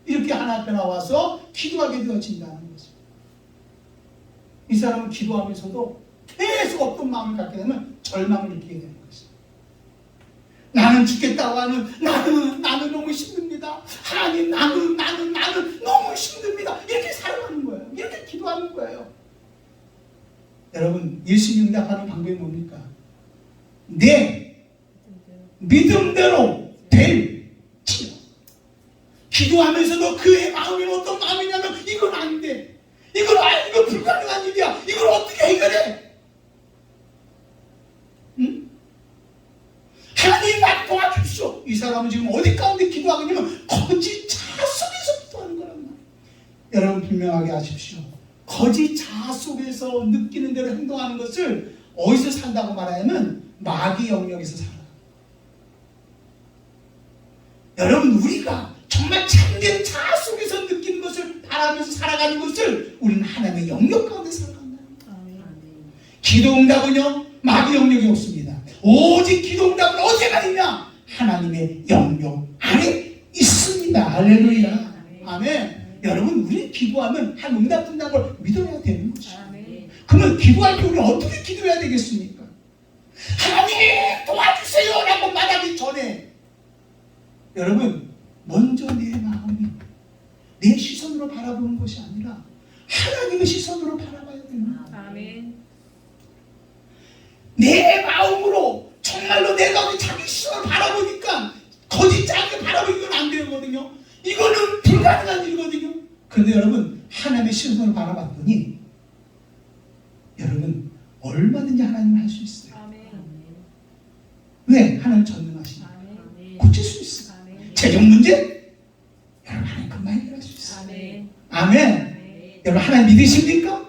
이렇게 하나님 앞에 나와서 기도하게 되어진다는 거죠. 이 사람은 기도하면서도 계속 어떤 마음을 갖게 되면 절망을 느끼게 되는 거죠. 나는 죽겠다고 하는 나는 너무 힘듭니다. 하나님 나는 너무 힘듭니다. 이렇게 살아가는 거예요. 이렇게 기도하는 받는 거예요. 여러분, 예수님 응답하는 방법이 뭡니까? 내 믿음대로 될지어. 기도하면서도 그의 마음이 어떤 마음이냐면 이건 안 돼. 이건 불가능한 일이야. 이걸 어떻게 해결해? 응? 하나님 나 도와주십시오. 이 사람은 지금 어디 가운데 기도하고 있냐면 거짓 자아 속에서 기도하는 거란 말이에요. 여러분 분명하게 아십시오. 거짓 자아 속에서 느끼는 대로 행동하는 것을 어디서 산다고 말하냐면 마귀 영역에서 살아. 여러분 우리가 정말 참된 자아 속에서 느끼는 것을 바라면서 살아가는 것을 우리는 하나님의 영역 가운데 살아간다. 기도 응답은요 마귀 영역이 없습니다. 오직 기도 응답은 어디가 있냐? 하나님의 영역 안에 있습니다. 할렐루야. 아멘. 여러분 우리 기도하면 한 응답 된다는 걸 믿어야 되는 거죠. 그러면 기도할 때 우리는 어떻게 기도해야 되겠습니까? 하나님 도와주세요 라고 말하기 전에 여러분 먼저 내 마음이 내 시선으로 바라보는 것이 아니라 하나님의 시선으로 바라봐야 되는 거예요. 내 마음으로 정말로 내가 자기 시선을 바라보니까 거짓 짜게 바라보기는 안 되거든요. 이거는 불가능한 일이거든요. 그런데 여러분 하나님의 시선을 바라봤더니 여러분 얼마든지 하나님을 할 수 있어요. 왜? 하나님 전능하시니까 고칠 수 있어요. 재정 문제? 여러분 하나님 금방 해결할 수 있어요. 아멘. 여러분 하나님 믿으십니까?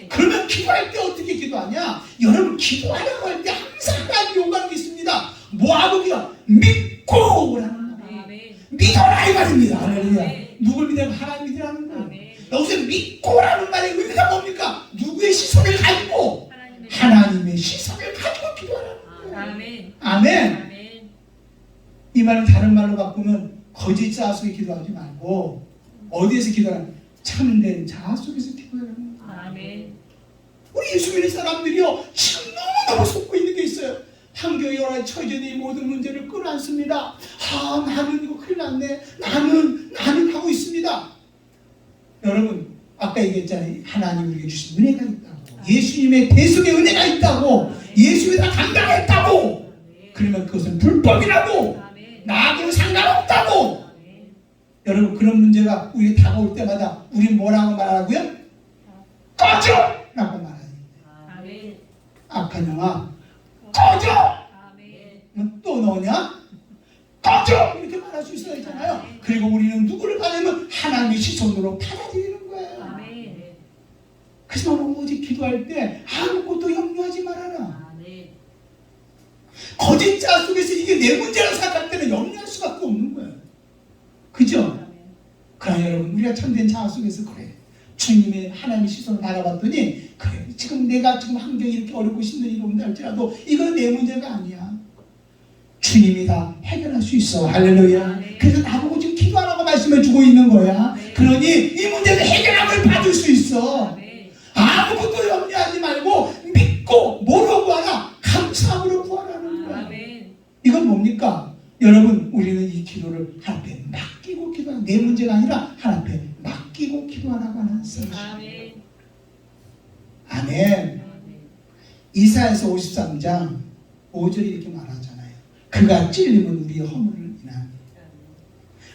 그러면 기도할 때 어떻게 기도하냐? 여러분 기도하려고 할 때 항상 하나님 요구하는 게 있습니다. 뭐하고요? 믿고 라는 거예요. 믿어라 이 말입니다. 할렐루야. 누굴 믿으면 하나님 믿으라는 거예요. 여기서 믿고라는 말의 의미가 뭡니까? 누구의 시선을 가지고? 하나님의 시선을 가지고 기도하라는 거예요. 아멘. 이 말은 다른 말로 바꾸면 거짓 자아 속에 기도하지 말고 어디에서 기도하냐? 참된 자아 속에서 기도하라는 거예요. 우리 예수 믿는 사람들이요 지금 너무너무 속고 있는 게 있어요. 한교회 여러 처제들이 모든 문제를 끌어안습니다. 나는 이거 큰일 났네. 나는 하고 있습니다. 여러분 아까 얘기했잖아요. 하나님 우리에게 주신 은혜가 있다고. 예수님의 대속의 은혜가 있다고. 예수님이 다 감당했다고. 그러면 그것은 불법이라고. 나하고는 상관없다고. 여러분 그런 문제가 우리에게 다가올 때마다 우리는 뭐라고 말하고요? 꺼져! 라고 말하죠. 악한 영아 꺼져! 또 너냐? 꺼져! 이렇게 말할 수 있어야 되잖아요. 그리고 우리는 누구를 받으면 하나님의 시선으로 받아들이는 거예요. 그래서 오직 기도할 때 아무것도 염려하지 말아라. 거짓 자아 속에서 이게 내 문제라고 생각할 때는 염려할 수밖에 없는 거예요. 그죠? 그러나 여러분 우리가 참된 자아 속에서 그래. 주님의 하나님의 시선을 바라봤더니 그래 지금 내가 지금 환경이 이렇게 어렵고 힘든 일이 온다 할지라도 이건 내 문제가 아니야. 주님이 다 해결할 수 있어. 할렐루야. 그래서 나보고 지금 기도하라고 말씀해 주고 있는 거야. 그러니 이 문제는 해결함을 받을 수 있어. 아무것도 염려하지 말고 믿고 뭐로 구하라? 감사함으로 구하라는 거야. 이건 뭡니까? 여러분 우리는 이 기도를 하나님 앞에 맡기고 기도하라. 내 문제가 아니라 하나님 앞에 맡기고 기도하라고 하는 것입니다. 아멘. 이사야서 53장 5절에 이렇게 말하잖아요. 그가 찔림은 우리의 허물을 인함이라.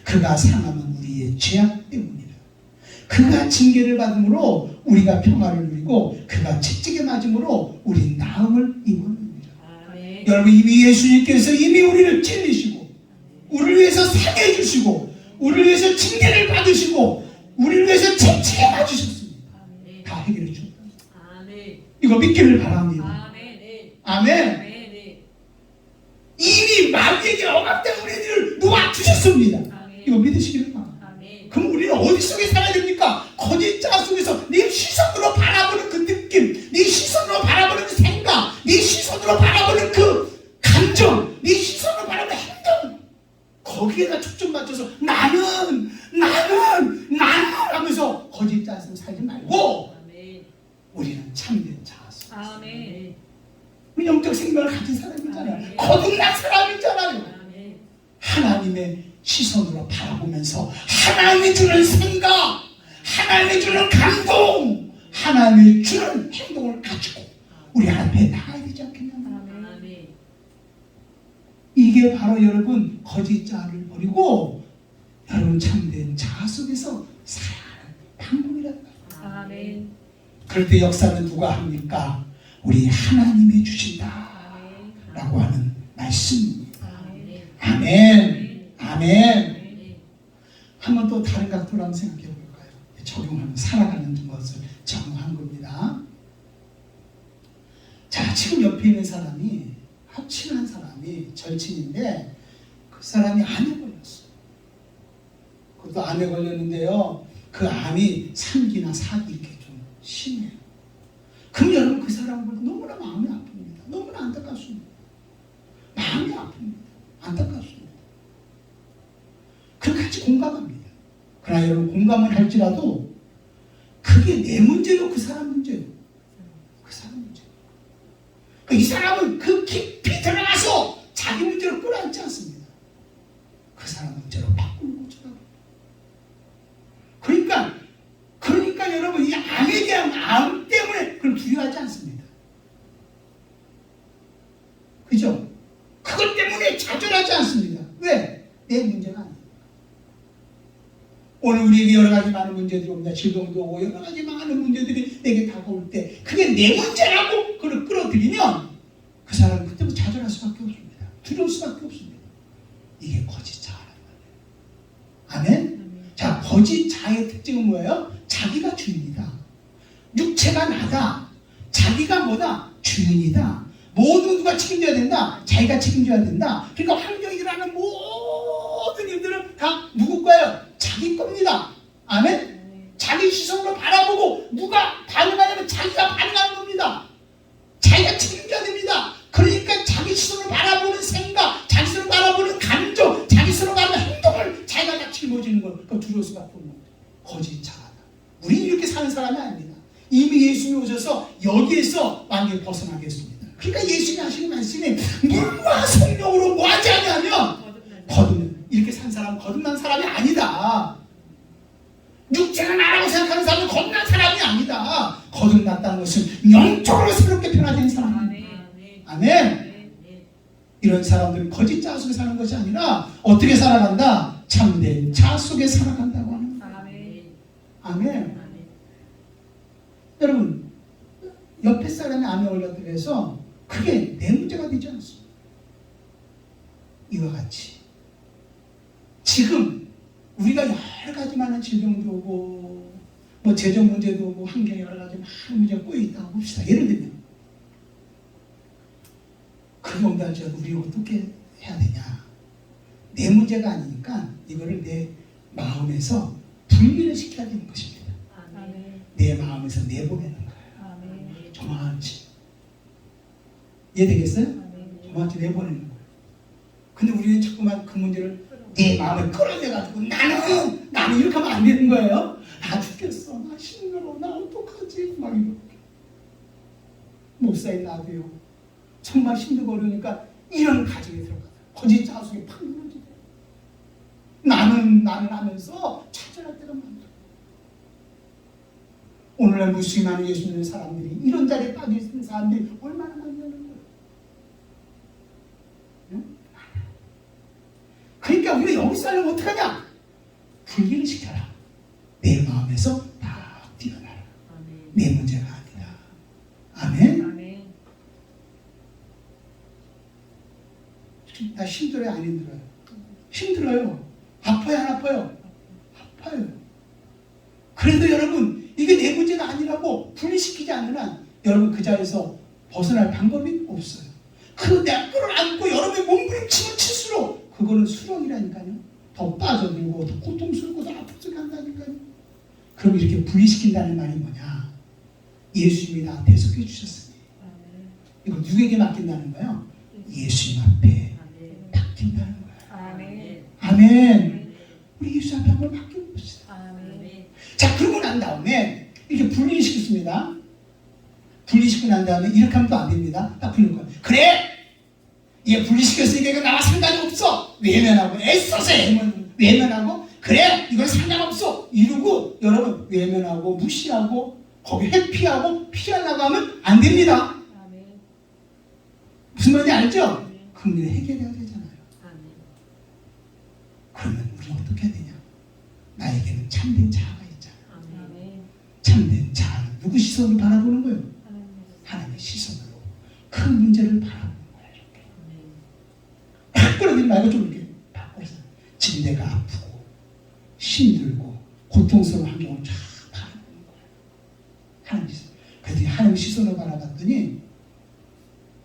그가 상함은 우리의 죄악 때문이라. 그가 징계를 받음으로 우리가 평화를 누리고 그가 채찍에 맞음으로 우리 나음을 입었느니라. 여러분 이미 예수님께서 이미 우리를 찔리시고 우리를 위해서 상해 주시고 우리를 위해서 징계를 받으시고 우리를 위해서 채찍에 맞으셨습니다. 다 해결해 주셨다. 이거 믿기를 바랍니다. 아멘. 이미 마귀에게 억압된 우리들을 놓아주셨습니다. 이거 믿으시기를 바랍니다. 그럼 우리는 어디 속에 살아야 됩니까? 거짓 자아 속에서 네 시선으로 바라보는 그 느낌, 네 시선으로 바라보는 그 생각, 네 시선으로 바라보는 그 감정, 네 시선으로 바라보는 행동, 거기에다 초점 맞춰서 나는 하면서 거짓 자아 속에 살지 말고 우리는 참된 자아 속에 영적 생명을 가진 사람이잖아요. 거듭난 사람이잖아요. 하나님의 시선으로 바라보면서 하나님이 주는 생각, 하나님이 주는 감동, 하나님이 주는 행동을 가지고 우리 앞에 나가야 되지 않겠냐. 이게 바로 여러분 거짓 자를 버리고 여러분 참된 자 속에서 살아가는 방법이란다. 아멘. 그럴 때 역사는 누가 합니까? 우리 하나님이 주신다 라고 하는 말씀입니다. 아멘. 아멘. 한번 또 다른 각도로 한번 생각해 볼까요? 적용하면 살아가는 것을 적용한 겁니다. 자, 지금 옆에 있는 사람이 친한 사람이 절친인데 그 사람이 암에 걸렸어요. 그것도 암에 걸렸는데요. 그 암이 3기나 4기 이렇게 좀 심해요. 그럼 여러분 그 사람을 보고 너무나 마음이 아픕니다. 너무나 안타깝습니다. 마음이 아픕니다. 안타깝습니다. 그럼 같이 공감합니다. 그러나 여러분 공감을 할지라도 그게 내 문제요, 그 사람 문제요. 그 사람 문제. 이 사람은 그 깊이 들어가서 자기 문제로 끌어안지 않습니다. 그 사람 문제로 바꾸는 거죠. 그러니까 여러분 이 암에 대한 암 때문에 그걸 두려워하지 않습니다. 그죠? 그것 때문에 좌절하지 않습니다. 왜? 내 문제가 아니에요. 오늘 우리에게 여러 가지 많은 문제들이 옵니다. 질병도 오고 여러 가지 많은 문제들이 내게 다가올 때 그게 내 문제라고 그걸 끌어들이면 그 사람은 그때부터 좌절할 수밖에 없습니다. 두려울 수밖에 없습니다. 이게 거짓 자라는 거예요. 아멘? 자, 거짓 자의 특징은 뭐예요? 자기가 주인이다. 육체가 나다. 자기가 뭐다? 주인이다. 모든 누가 책임져야 된다. 자기가 책임져야 된다. 그러니까 환경에 일어나는 모든 일들은 다 누구 거예요? 자기 겁니다. 아멘? 자기 시선으로 바라보고 누가 반응하냐면 자기가 반응하는 겁니다. 자기가 책임져야 됩니다. 그러니까 자기 스스로 바라보는 생각, 자기 스스로 바라보는 감정, 자기 스스로 바라보는 행동을 자기가 다 짊어지는 걸 두려울 수밖에 없는 거죠. 거짓 자하다. 우리는 이렇게 사는 사람이 아닙니다. 이미 예수님이 오셔서 여기에서 완전히 벗어나겠습니다. 그러니까 예수님이 하시는 말씀이 물과 성령으로 뭐 하지 않냐면 거듭난, 이렇게 산 사람은 거듭난 사람이 아니다. 육체가 나라고 생각하는 사람은 거듭난 사람이 아니다. 거듭났다는 것은 영적으로 새롭게 변화된 사람입니다. 아멘. 이런 사람들은 거짓 자 속에 사는 것이 아니라 어떻게 살아간다? 참된 자 속에 살아간다고 하는 거예요. 아멘. 여러분, 옆에 사람이 암에 걸렸다고 해서 그게 내 문제가 되지 않습니다. 이와 같이 지금 우리가 여러 가지 많은 질병도 오고 뭐 재정 문제도 오고 환경에 여러 가지 많은 문제가 꼬여 있다고 봅시다. 예를 들면 그 경우에 우리가 어떻게 해야 되냐? 내 문제가 아니니까 이거를 내 마음에서 분리를 시켜야 되는 것입니다. 내 마음에서 내보내는 거예요. 조마치. 이해되겠어요? 조마치 내보내는 거예요. 근데 우리는 자꾸만 그 문제를 내 마음을 끌어내가지고 나는 이렇게 하면 안 되는 거예요. 나 죽겠어, 나 힘들어, 나 어떡하지? 막 이렇게. 목사님 나도요. 정말 힘들고 어려우니까 이런 가정에 들어가요. 거짓 자숙에 팍 무너지고 나는 하면서 좌절할 때가 많다. 오늘날 무슬림하는 예수 믿는 사람들이 이런 자리에 빠져있는 사람들이 얼마나 많냐는 거예요. 응? 그러니까 우리가 여기서 하려면 어떡하냐? 분리를 시켜라. 내 마음에서 다 뛰어나라. 내 문제가 아니라. 아멘? 나 힘들어요? 안 힘들어요? 힘들어요. 아파요? 안 아파요? 아파요. 그래도 여러분 이게 내 문제가 아니라고 분리시키지 않는 한 여러분 그 자리에서 벗어날 방법이 없어요. 그 내가 끌어안고 여러분의 몸부림침을 칠수록 그거는 수렁이라니까요. 더 빠져들고 더 고통스럽고 더 아프게 한다니까요. 그럼 이렇게 분리시킨다는 말이 뭐냐? 예수님이 다 대속해 주셨으니 이거 누구에게 맡긴다는 거예요? 예수님 앞에 맡긴다는 거예요. 아멘. 우리 예수 앞에 한번 맡겨봅시다. 자, 그러고 난 다음에 이렇게 분리시켰습니다. 분리시키고 난 다음에 이렇게 하면 또 안 됩니다. 딱 분리할 거예요. 그래! 얘 분리시켰으니까 이거 나와 상관이 없어. 외면하고 애써서 외면하고 그래! 이건 상관없어. 이러고 여러분 외면하고 무시하고 거기 회피하고 피하려고 하면 안 됩니다. 아멘. 무슨 말인지 알죠? 그 문제 해결해야 되잖아요. 아멘. 그러면 우리 어떻게 해야 되냐? 나에게는 참된 자아가 있잖아. 아멘. 참된 자아는 누구 시선으로 바라보는 거예요? 하나님. 하나님의 시선으로 그 문제를 바라보는 거예요. 이렇게. 아멘. 끌어들이 말고 좀 이렇게 바꿔서 지금 내가 아프고 힘들고 고통스러운 환경을 쫙 바라보는 거예요. 하나님 시선. 그랬더니 하나님 시선으로 바라봤더니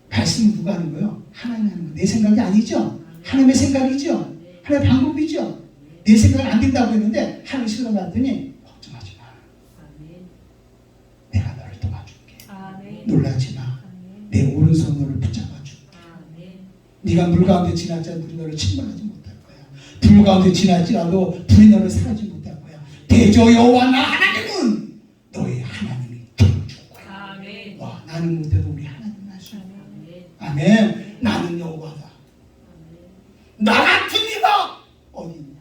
말씀은 누가 하는 거예요? 하나님이 하는 거예요. 내 생각이 아니죠? 하나님의 생각이죠? 하나님의 방법이죠? 내 생각은 안 된다고 했는데 하나님 시선으로 봤더니 걱정하지 마. 아멘. 내가 너를 도와줄게. 아멘. 놀라지 마. 아멘. 내 오른손 너를 붙잡아줄게. 아멘. 네가 물 가운데 지났자 물이 너를 침몰하지 못할 거야. 불 가운데 지났지라도 불이 너를 사라지지 못할 거야. 대저 여호와 나 하나님은 너의 하나님이 되어줄 거야. 아멘. 와, 나는 못해도 우리 하나님 하시오. 아멘. 아멘. 나는 여호와다. 나 같은 이가 어디 있냐?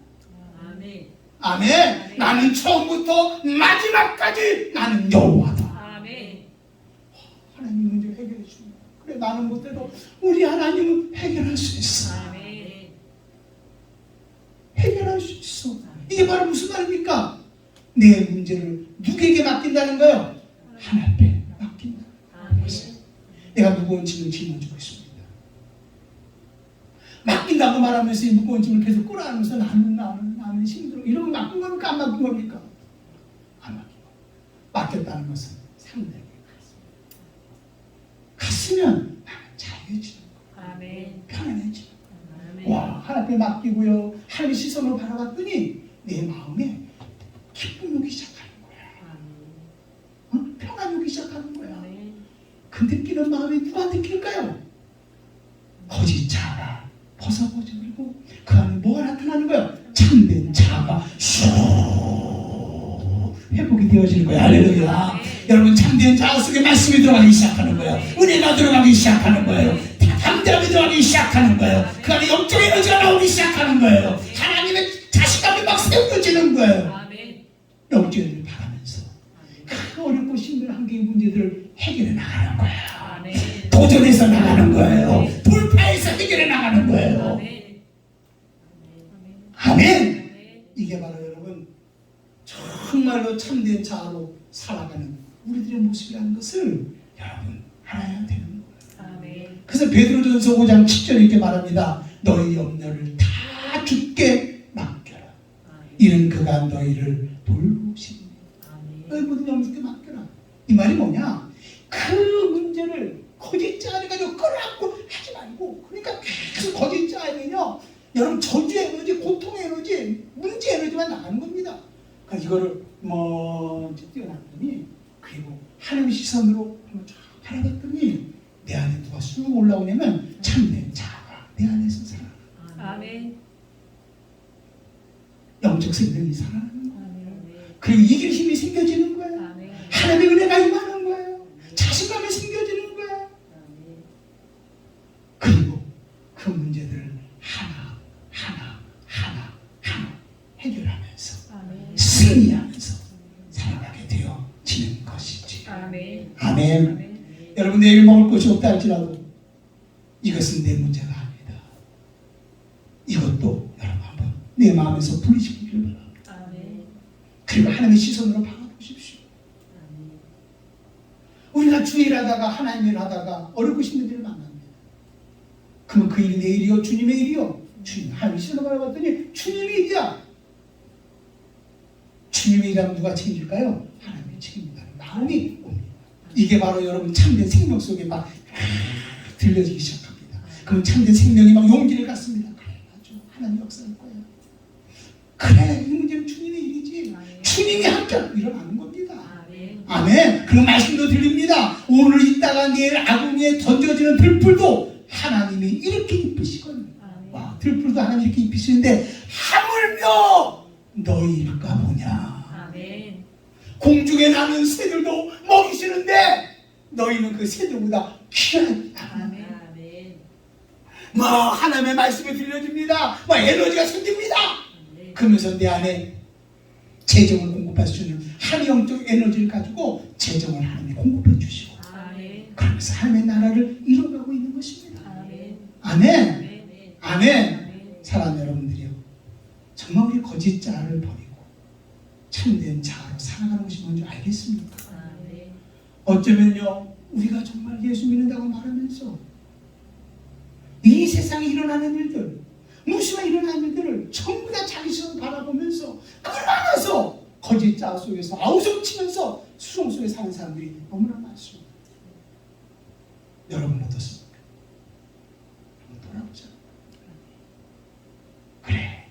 아멘. 아멘. 나는 처음부터 마지막까지 나는 여호와다. 아멘. 하나님 문제 해결해 줍니다. 그래, 나는 못해도 우리 하나님은 해결할 수 있어. 아멘. 해결할 수 있어. 이게 바로 무슨 말입니까? 내 문제를 누구에게 맡긴다는 거예요? 하나님께 맡긴다. 아멘. 내가 무거운 짐을 짊어지고 있습니다. 맡긴다고 말하면서 이 무거운 짐을 계속 끌어안으면서 나는 힘들어. 이러면 맡긴 겁니까? 안 맡긴 겁니까? 안 맡긴 겁니다. 맡겼다는 것은 상당히 갔으면 나는 자유해지는 거예요. 아멘. 편안해지는 아멘. 거예요. 와, 하나님께 맡기고요. 하나님의 시선으로 바라봤더니 내 마음에 기쁨이 오기 시작하는 거야. 아멘. 평안이 오기 시작하는 거야. 아멘. 그 느끼는 마음이 누가 느낄까요? 거짓 자아가 벗어버리고 그 안에 뭐가 나타나는 거예요? 참된 자아가 슉 회복이 되어지는 거예요. 할렐루야. 여러분, 참된 자아 속에 말씀이 들어가기 시작하는 거예요. 은혜가 들어가기 시작하는 거예요. 담대함이 들어가기 시작하는 거예요. 그 안에 영적 에너지가 나오기 시작하는 거예요. 하나님의 자신감이 막 세워지는 거예요. 아멘. 영적 에너지를 바라면서 그 어렵고 힘든 한계의 문제들을 해결해 나가는 거예요. 아멘. 도전해서 나가는 거예요. 돌파해서 해결해 나가는 거예요. 아멘. 아멘. 이게 바로 여러분 정말로 참된 자아로 살아가는 우리들의 모습이라는 것을 여러분 알아야 되는 거예요. 아멘. 그래서 베드로전서 5장 7절에 이렇게 말합니다. 너희 염려를 다 주께 맡겨라. 이는 그가 너희를 돌보시니. 너희 모든 염려 주께 맡겨라. 이 말이 뭐냐? 그 문제를 거짓 자아를 가지고 끌어안고 하지 말고, 그러니까 계속 거짓 자아면요 여러분 저주의 에너지, 고통의 에너지, 문제 에너지만 나가는 겁니다. 그러니까 이거를 먼저 뛰어났더니, 그리고 하나님의 시선으로 한번 쫙 바라봤더니 내 안에 누가 쑥 올라오냐면 참된 자아가 내 안에서 살아나. 아멘. 영적 생명이 살아나는 거예요. 아멘. 그리고 이길 힘이 생겨지는 거예요. 아멘. 하나님의 은혜가 임하는 거예요. 자신감이 생겨지는 거예요. 아멘. 그리고 그 문제들을 하나 해결하면서 아멘. 승리하면서 살아가게 되어지는 것이지. 아멘. 아멘. 아멘. 여러분, 내일 먹을 것이 없다 할지라도 이것은 내 문제가 아니다. 이것도 여러분 한번 내 마음에서 분리시키기를 바랍니다. 아멘. 그리고 하나님의 시선으로 바라보십시오. 아멘. 우리가 주일 하다가 하나님 일 하다가 어렵고 힘든 일을 만납니다. 그러면 그 일이 내 일이요? 주님의 일이요? 주님. 하나님 시선으로 바라봤더니 주님의 일이야. 주님의 일이라면 누가 책임질까요? 하나님이 책임진다는 마음이 옵니다. 이게 바로 여러분 참된 생명 속에 막 들려지기 시작합니다. 그럼 참된 생명이 막 용기를 갖습니다. 그래, 아주 하나님 역사일 거예요. 그래, 이 문제는 주님의 일이지. 주님이 함께 일어나는 겁니다. 아멘. 아멘. 그 말씀도 들립니다. 오늘 있다가 내일 아궁이에 던져지는 들풀도 하나님이 이렇게 입히시거든요. 와, 들풀도 하나님이 이렇게 입히시는데 하물며 너희일까 보냐. 아멘. 공중에 나는 새들도 먹이시는데 너희는 그 새들보다 귀하다. 아멘. 아멘. 뭐 하나님의 말씀이 들려집니다. 에너지가 생깁니다. 그러면서 내 안에 재정을 공급할 수 있는 참 영적 에너지를 가지고 재정을 하나님이 공급해 주시고 아멘. 그러면서 하나님의 나라를 이뤄가고 있는 것입니다. 아멘. 아멘. 아멘. 아멘. 아멘. 사랑하는 여러분들이요, 정말 우리 거짓 자를 버리고 참된 자로 살아가는 것이 뭔지 알겠습니까? 아멘. 어쩌면요, 우리가 정말 예수 믿는다고 말하면서 이 세상에 일어나는 일들, 무시가 일어나는 일들을 전부 다 자기 시선 바라보면서 그걸 많아서 거짓 자 속에서 아우성치면서 수렁 속에 사는 사람들이 너무나 많습니다. 여러분 어떻습니까? 한번 돌아보자. 그래,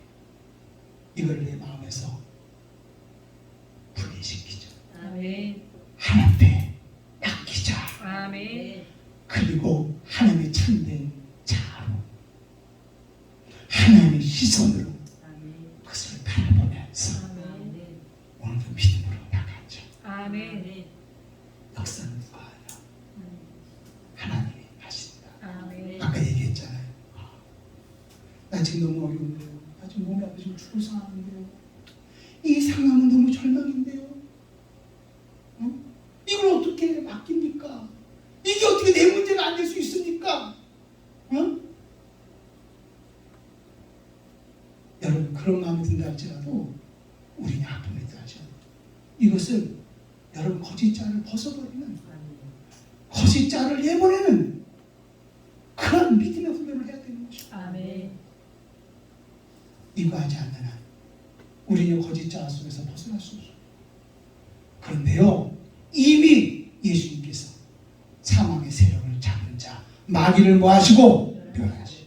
이걸 내 마음에서 분리시키자. 아멘. 하나님께 맡기자. 아멘. 그리고 하나님의 참된 자로 하나님의 시선으로 아멘. 그것을 바라보면서 아멘. 오늘도 믿음으로 나가자. 아멘. 역사는 누가 하냐? 하나님이 하신다. 아멘. 아까 얘기했잖아요. 나 지금 너무 어려운데요. 나 지금 몸이 아프시면 죽을 상황인데요. 이 상황은 너무 절망인데요. 이걸 어떻게 맡깁니까? 이게 어떻게 내 문제가 안 될 수 있습니까? 여러분, 그런 마음이 든다 할지라도 우리는 아픔이 있다 할지라도 이것을 여러분 거짓자를 벗어버리는, 거짓자를 내보내는 그런 믿음의 훈련을 해야 되는 것입니다. 아멘. 이거 하지 않는 한 우리는 거짓자 속에서 벗어날 수 없어요. 그런데요, 이미 예수님께서 사망의 세력을 잡은 자 마귀를 모하시고 멸하시,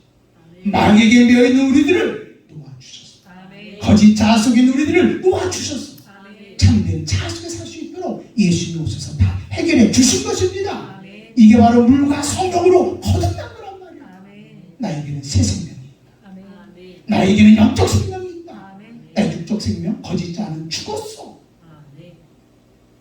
마귀에게 매여있는 우리들을 놓아주셨어. 아멘. 거짓 자 속에 있는 우리들을 놓아주셨어. 아멘. 참된 자 속에 살 수 있도록 예수님이 오셔서 다 해결해 주신 것입니다. 아멘. 이게 바로 물과 성령으로 거듭난 거란 말이야. 아멘. 나에게는 새 생명이 있다. 아멘. 나에게는 영적 생명이 있다. 아멘. 나 육적 생명, 거짓 자는 죽었어. 아멘.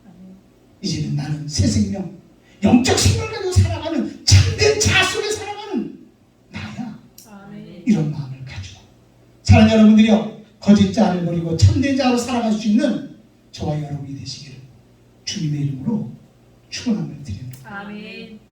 아멘. 이제는 나는 새 생명, 영적 생명을 가지고 살아가는 참된 자 속에 살아가는 나야. 아멘. 이런 마음을 가지고 사랑하는 여러분들이요, 거짓 자를 버리고 참된 자로 살아갈 수 있는 저와 여러분이 되시기를 주님의 이름으로 축원함을 드립니다. 아멘.